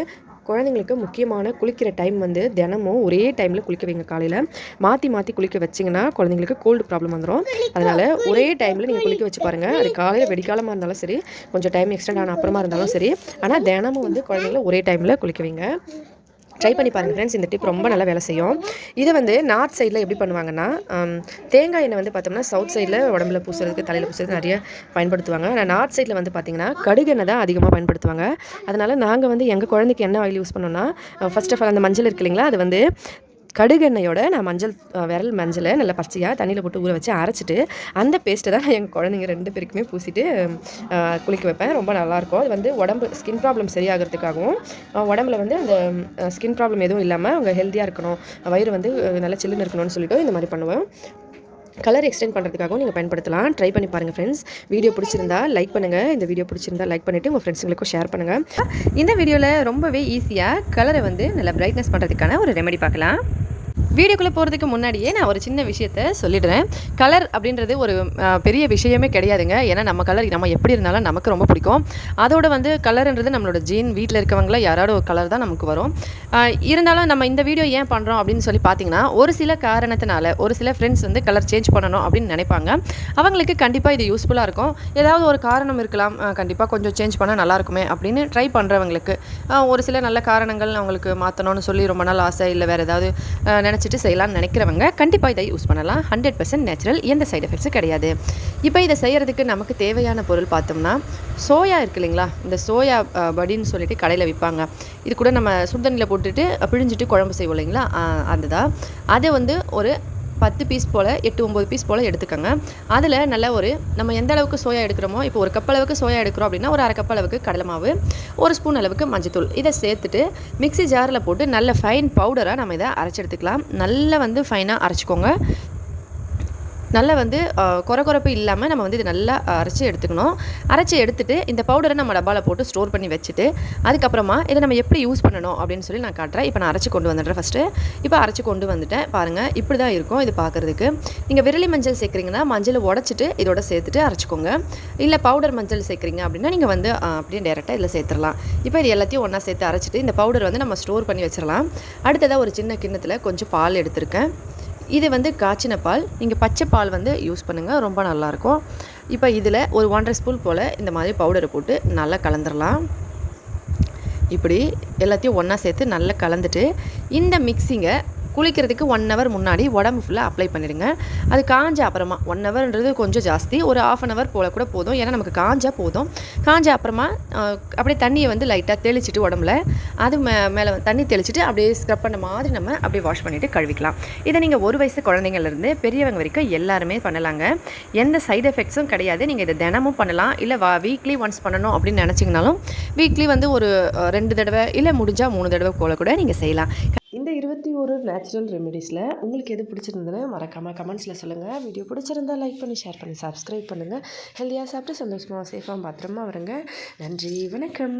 குழந்தைங்களுக்கு முக்கியமான குளிக்கிற டைம் வந்து தினமும் ஒரே டைமில் குளிக்க வைங்க. காலையில் மாற்றி மாற்றி குளிக்க வச்சிங்கன்னா குழந்தைங்களுக்கு கோல்டு ப்ராப்ளம் வந்துடும். அதனால் ஒரே டைமில் நீங்கள் குளிக்க வச்சு பாருங்கள். அது காலையில் வெடிக்காலமாக இருந்தாலும் சரி, கொஞ்சம் டைம் எக்ஸ்டெண்ட் ஆன அப்புறமா இருந்தாலும் சரி, ஆனால் தினமும் வந்து குழந்தைங்கள ஒரே டைமில் குளிக்க வைங்க. ட்ரை பண்ணி பாருங்கள் ஃப்ரெண்ட்ஸ். இந்த டிப் ரொம்ப நல்லா வேலை செய்யும். இதை வந்து நார்த் சைடில் எப்படி பண்ணுவாங்கன்னா, தேங்காய் எண்ணெய் வந்து பார்த்தோம்னா சவுத் சைடில் உடம்புல பூசுறதுக்கு, தலையில் பூசுறதுக்கு நிறைய பயன்படுத்துவாங்க. ஆனால் நார்த் சைடில் வந்து பார்த்திங்கன்னா கடுகு எண்ணெய் தான் அதிகமாக பயன்படுத்துவாங்க. அதனால் நாங்கள் வந்து எங்கள் குழந்தைக்கு என்ன ஆயில் யூஸ் பண்ணோன்னா, ஃபர்ஸ்ட் ஆஃப் ஆல் அந்த மஞ்சள் இருக்கு இல்லைங்களா, அது வந்து கடுகெண்ணெயோட நான் விரல் மஞ்சளை நல்லா பச்சையாக தண்ணியில் போட்டு ஊற வச்சு அரைச்சிட்டு அந்த பேஸ்ட்டை தான் எங்கள் குழந்தைங்க 2 பேருக்குமே பூசிட்டு குளிக்க வைப்பேன். ரொம்ப நல்லாயிருக்கும். அது வந்து உடம்பு ஸ்கின் ப்ராப்ளம் சரியாகிறதுக்காகவும், உடம்புல வந்து அந்த ஸ்கின் ப்ராப்ளம் எதுவும் இல்லாமல் அவங்க ஹெல்த்தியாக இருக்கணும், வயிறு வந்து நல்லா சில்லுன்னு இருக்கணும்னு சொல்லிட்டு இந்த மாதிரி பண்ணுவேன். கலர் எக்ஸ்டெண்ட் பண்ணுறதுக்காகவும் நீங்கள் பயன்படுத்தலாம். ட்ரை பண்ணி பாருங்கள் ஃப்ரெண்ட்ஸ். வீடியோ பிடிச்சிருந்தா லைக் பண்ணுங்கள். இந்த வீடியோ பிடிச்சிருந்தா லைக் பண்ணிவிட்டு உங்கள் ஃப்ரெண்ட்ஸுங்களுக்கும் ஷேர் பண்ணுங்கள். இந்த வீடியோவில் ரொம்பவே ஈஸியாக கலரை வந்து நல்லா பிரைட்னஸ் பண்ணுறதுக்கான ஒரு ரெமெடி பார்க்கலாம். வீடியோக்குள்ளே போகிறதுக்கு முன்னாடியே நான் ஒரு சின்ன விஷயத்த சொல்லிடுறேன். கலர் அப்படின்றது ஒரு பெரிய விஷயமே கிடையாதுங்க. ஏன்னா நம்ம கலர் நம்ம எப்படி இருந்தாலும் நமக்கு ரொம்ப பிடிக்கும். அதோட வந்து கலர்ன்றது நம்மளோட ஜீன், வீட்டில் இருக்கவங்கள யாரோட ஒரு கலர் தான் நமக்கு வரும். இருந்தாலும் நம்ம இந்த வீடியோ ஏன் பண்ணுறோம் அப்படின்னு சொல்லி பார்த்தீங்கன்னா, ஒரு சில காரணத்தினால ஒரு சில ஃப்ரெண்ட்ஸ் வந்து கலர் சேஞ்ச் பண்ணணும் அப்படின்னு நினைப்பாங்க. அவங்களுக்கு கண்டிப்பாக இது யூஸ்ஃபுல்லாக இருக்கும். ஏதாவது ஒரு காரணம் இருக்கலாம், கண்டிப்பாக கொஞ்சம் சேஞ்ச் பண்ணால் நல்லாயிருக்குமே அப்படின்னு ட்ரை பண்ணுறவங்களுக்கு ஒரு சில நல்ல காரணங்கள் அவங்களுக்கு மாற்றணும்னு சொல்லி ரொம்ப நாள் ஆசை, இல்லை வேறு ஏதாவது நினச்சிட்டு செய்யலாம்னு நினைக்கிறவங்க கண்டிப்பாக இதை யூஸ் பண்ணலாம். 100% நேச்சுரல், எந்த சைடு எஃபெக்ட்ஸும் கிடையாது. இப்போ இதை செய்கிறதுக்கு நமக்கு தேவையான பொருள் பார்த்தோம்னா, சோயா இருக்கு இல்லைங்களா, இந்த சோயா படின்னு சொல்லிட்டு கடையில் விற்பாங்க. இது கூட நம்ம சுடுதண்ணியில் போட்டுட்டு பிழிஞ்சிட்டு குழம்பு செய்வோம் இல்லைங்களா, அதுதான். அதை வந்து ஒரு 10 பீஸ் போல் 8-9 பீஸ் போல் எடுத்துக்கோங்க. அதில் நல்ல ஒரு நம்ம எந்த அளவுக்கு சோயா எடுக்கிறோமோ, இப்போ ஒரு கப் அளவுக்கு சோயா எடுக்கிறோம் அப்படின்னா ஒரு 1/2 கப் அளவுக்கு கடலை மாவு, 1 ஸ்பூன் அளவுக்கு மஞ்சத்தூள், இதை சேர்த்துட்டு மிக்ஸி ஜாரில் போட்டு நல்ல ஃபைன் பவுடராக நம்ம இதை அரைச்சி எடுத்துக்கலாம். நல்லா வந்து ஃபைனாக அரைச்சிக்கோங்க. நல்லா வந்து கொரகொரப்பு இல்லாமல் நம்ம வந்து இது நல்லா அரைச்சி எடுத்துக்கணும். அரைச்சி எடுத்துகிட்டு இந்த பவுடரை நம்ம டப்பாவில் போட்டு ஸ்டோர் பண்ணி வச்சுட்டு, அதுக்கப்புறமா இதை நம்ம எப்படி யூஸ் பண்ணணும் அப்படின்னு சொல்லி நான் காட்டுறேன். இப்போ நான் அரைச்சி கொண்டு வந்துடுறேன் ஃபஸ்ட்டு. இப்போ அரைச்சி கொண்டு வந்துட்டேன் பாருங்கள். இப்படி தான் இருக்கும் இது பார்க்குறதுக்கு. நீங்கள் விரலி மஞ்சள் சேர்க்குறீங்கன்னா மஞ்சளை உடச்சிட்டு இதோட சேர்த்துட்டு அரைச்சிக்கோங்க. இல்லை பவுடர் மஞ்சள் சேர்க்குறீங்க அப்படின்னா நீங்கள் வந்து அப்படியே டேரெக்டாக இதில் சேர்த்துடலாம். இப்போ இது எல்லாத்தையும் ஒன்றா சேர்த்து அரைச்சிட்டு இந்த பவுடர் வந்து நம்ம ஸ்டோர் பண்ணி வச்சிடலாம். அடுத்ததாக ஒரு சின்ன கிண்ணத்தில் கொஞ்சம் பால் எடுத்திருக்கேன். இது வந்து காய்ச்சின பால், நீங்கள் பச்சை பால் வந்து யூஸ் பண்ணுங்கள், ரொம்ப நல்லாயிருக்கும். இப்போ இதில் ஒரு 1.5 ஸ்பூன் போல் இந்த மாதிரி பவுடரை போட்டு நல்லா கலந்துடலாம். இப்படி எல்லாத்தையும் ஒன்றா சேர்த்து நல்லா கலந்துட்டு இந்த மிக்ஸிங்கை குளிக்கிறதுக்கு 1 ஹவர் முன்னாடி உடம்பு ஃபுல்லாக அப்ளை பண்ணிடுங்க. அது காஞ்ச அப்புறமா 1 ஹவர்ன்றது கொஞ்சம் ஜாஸ்தி, ஒரு 1/2 ஹவர் போல் கூட போதும். ஏன்னா நமக்கு காஞ்சா போதும். காஞ்ச அப்புறமா அப்படியே தண்ணியை வந்து லைட்டாக தெளிச்சிட்டு உடம்புல அது மேலே தண்ணி தெளிச்சிட்டு அப்படியே ஸ்க்ரப் பண்ண மாதிரி நம்ம அப்படியே வாஷ் பண்ணிவிட்டு கழுவிக்கலாம். இதை நீங்கள் 1 வயசு குழந்தைங்கள்லேருந்து பெரியவங்க வரைக்கும் எல்லாருமே பண்ணலாங்க. எந்த சைடு எஃபெக்ட்ஸும் கிடையாது. நீங்கள் இதை தினமும் பண்ணலாம். இல்லை வீக்லி ஒன்ஸ் பண்ணணும் அப்படின்னு நினச்சிங்கனாலும் வீக்லி வந்து ஒரு 2 தடவை இல்லை முடிஞ்சால் 3 தடவை போல் கூட நீங்கள் செய்யலாம். இந்த 21 நேச்சுரல் ரெமெடிஸில் உங்களுக்கு எது பிடிச்சிருந்ததுன்னு மறக்காமல் கமெண்ட்ஸில் சொல்லுங்கள். வீடியோ பிடிச்சிருந்தா லைக் பண்ணி ஷேர் பண்ணி சப்ஸ்கிரைப் பண்ணுங்கள். ஹெல்த்தியாக சாப்பிட்டு சந்தோஷமாக சேஃபாக பத்திரமா வருங்க. நன்றி, வணக்கம்.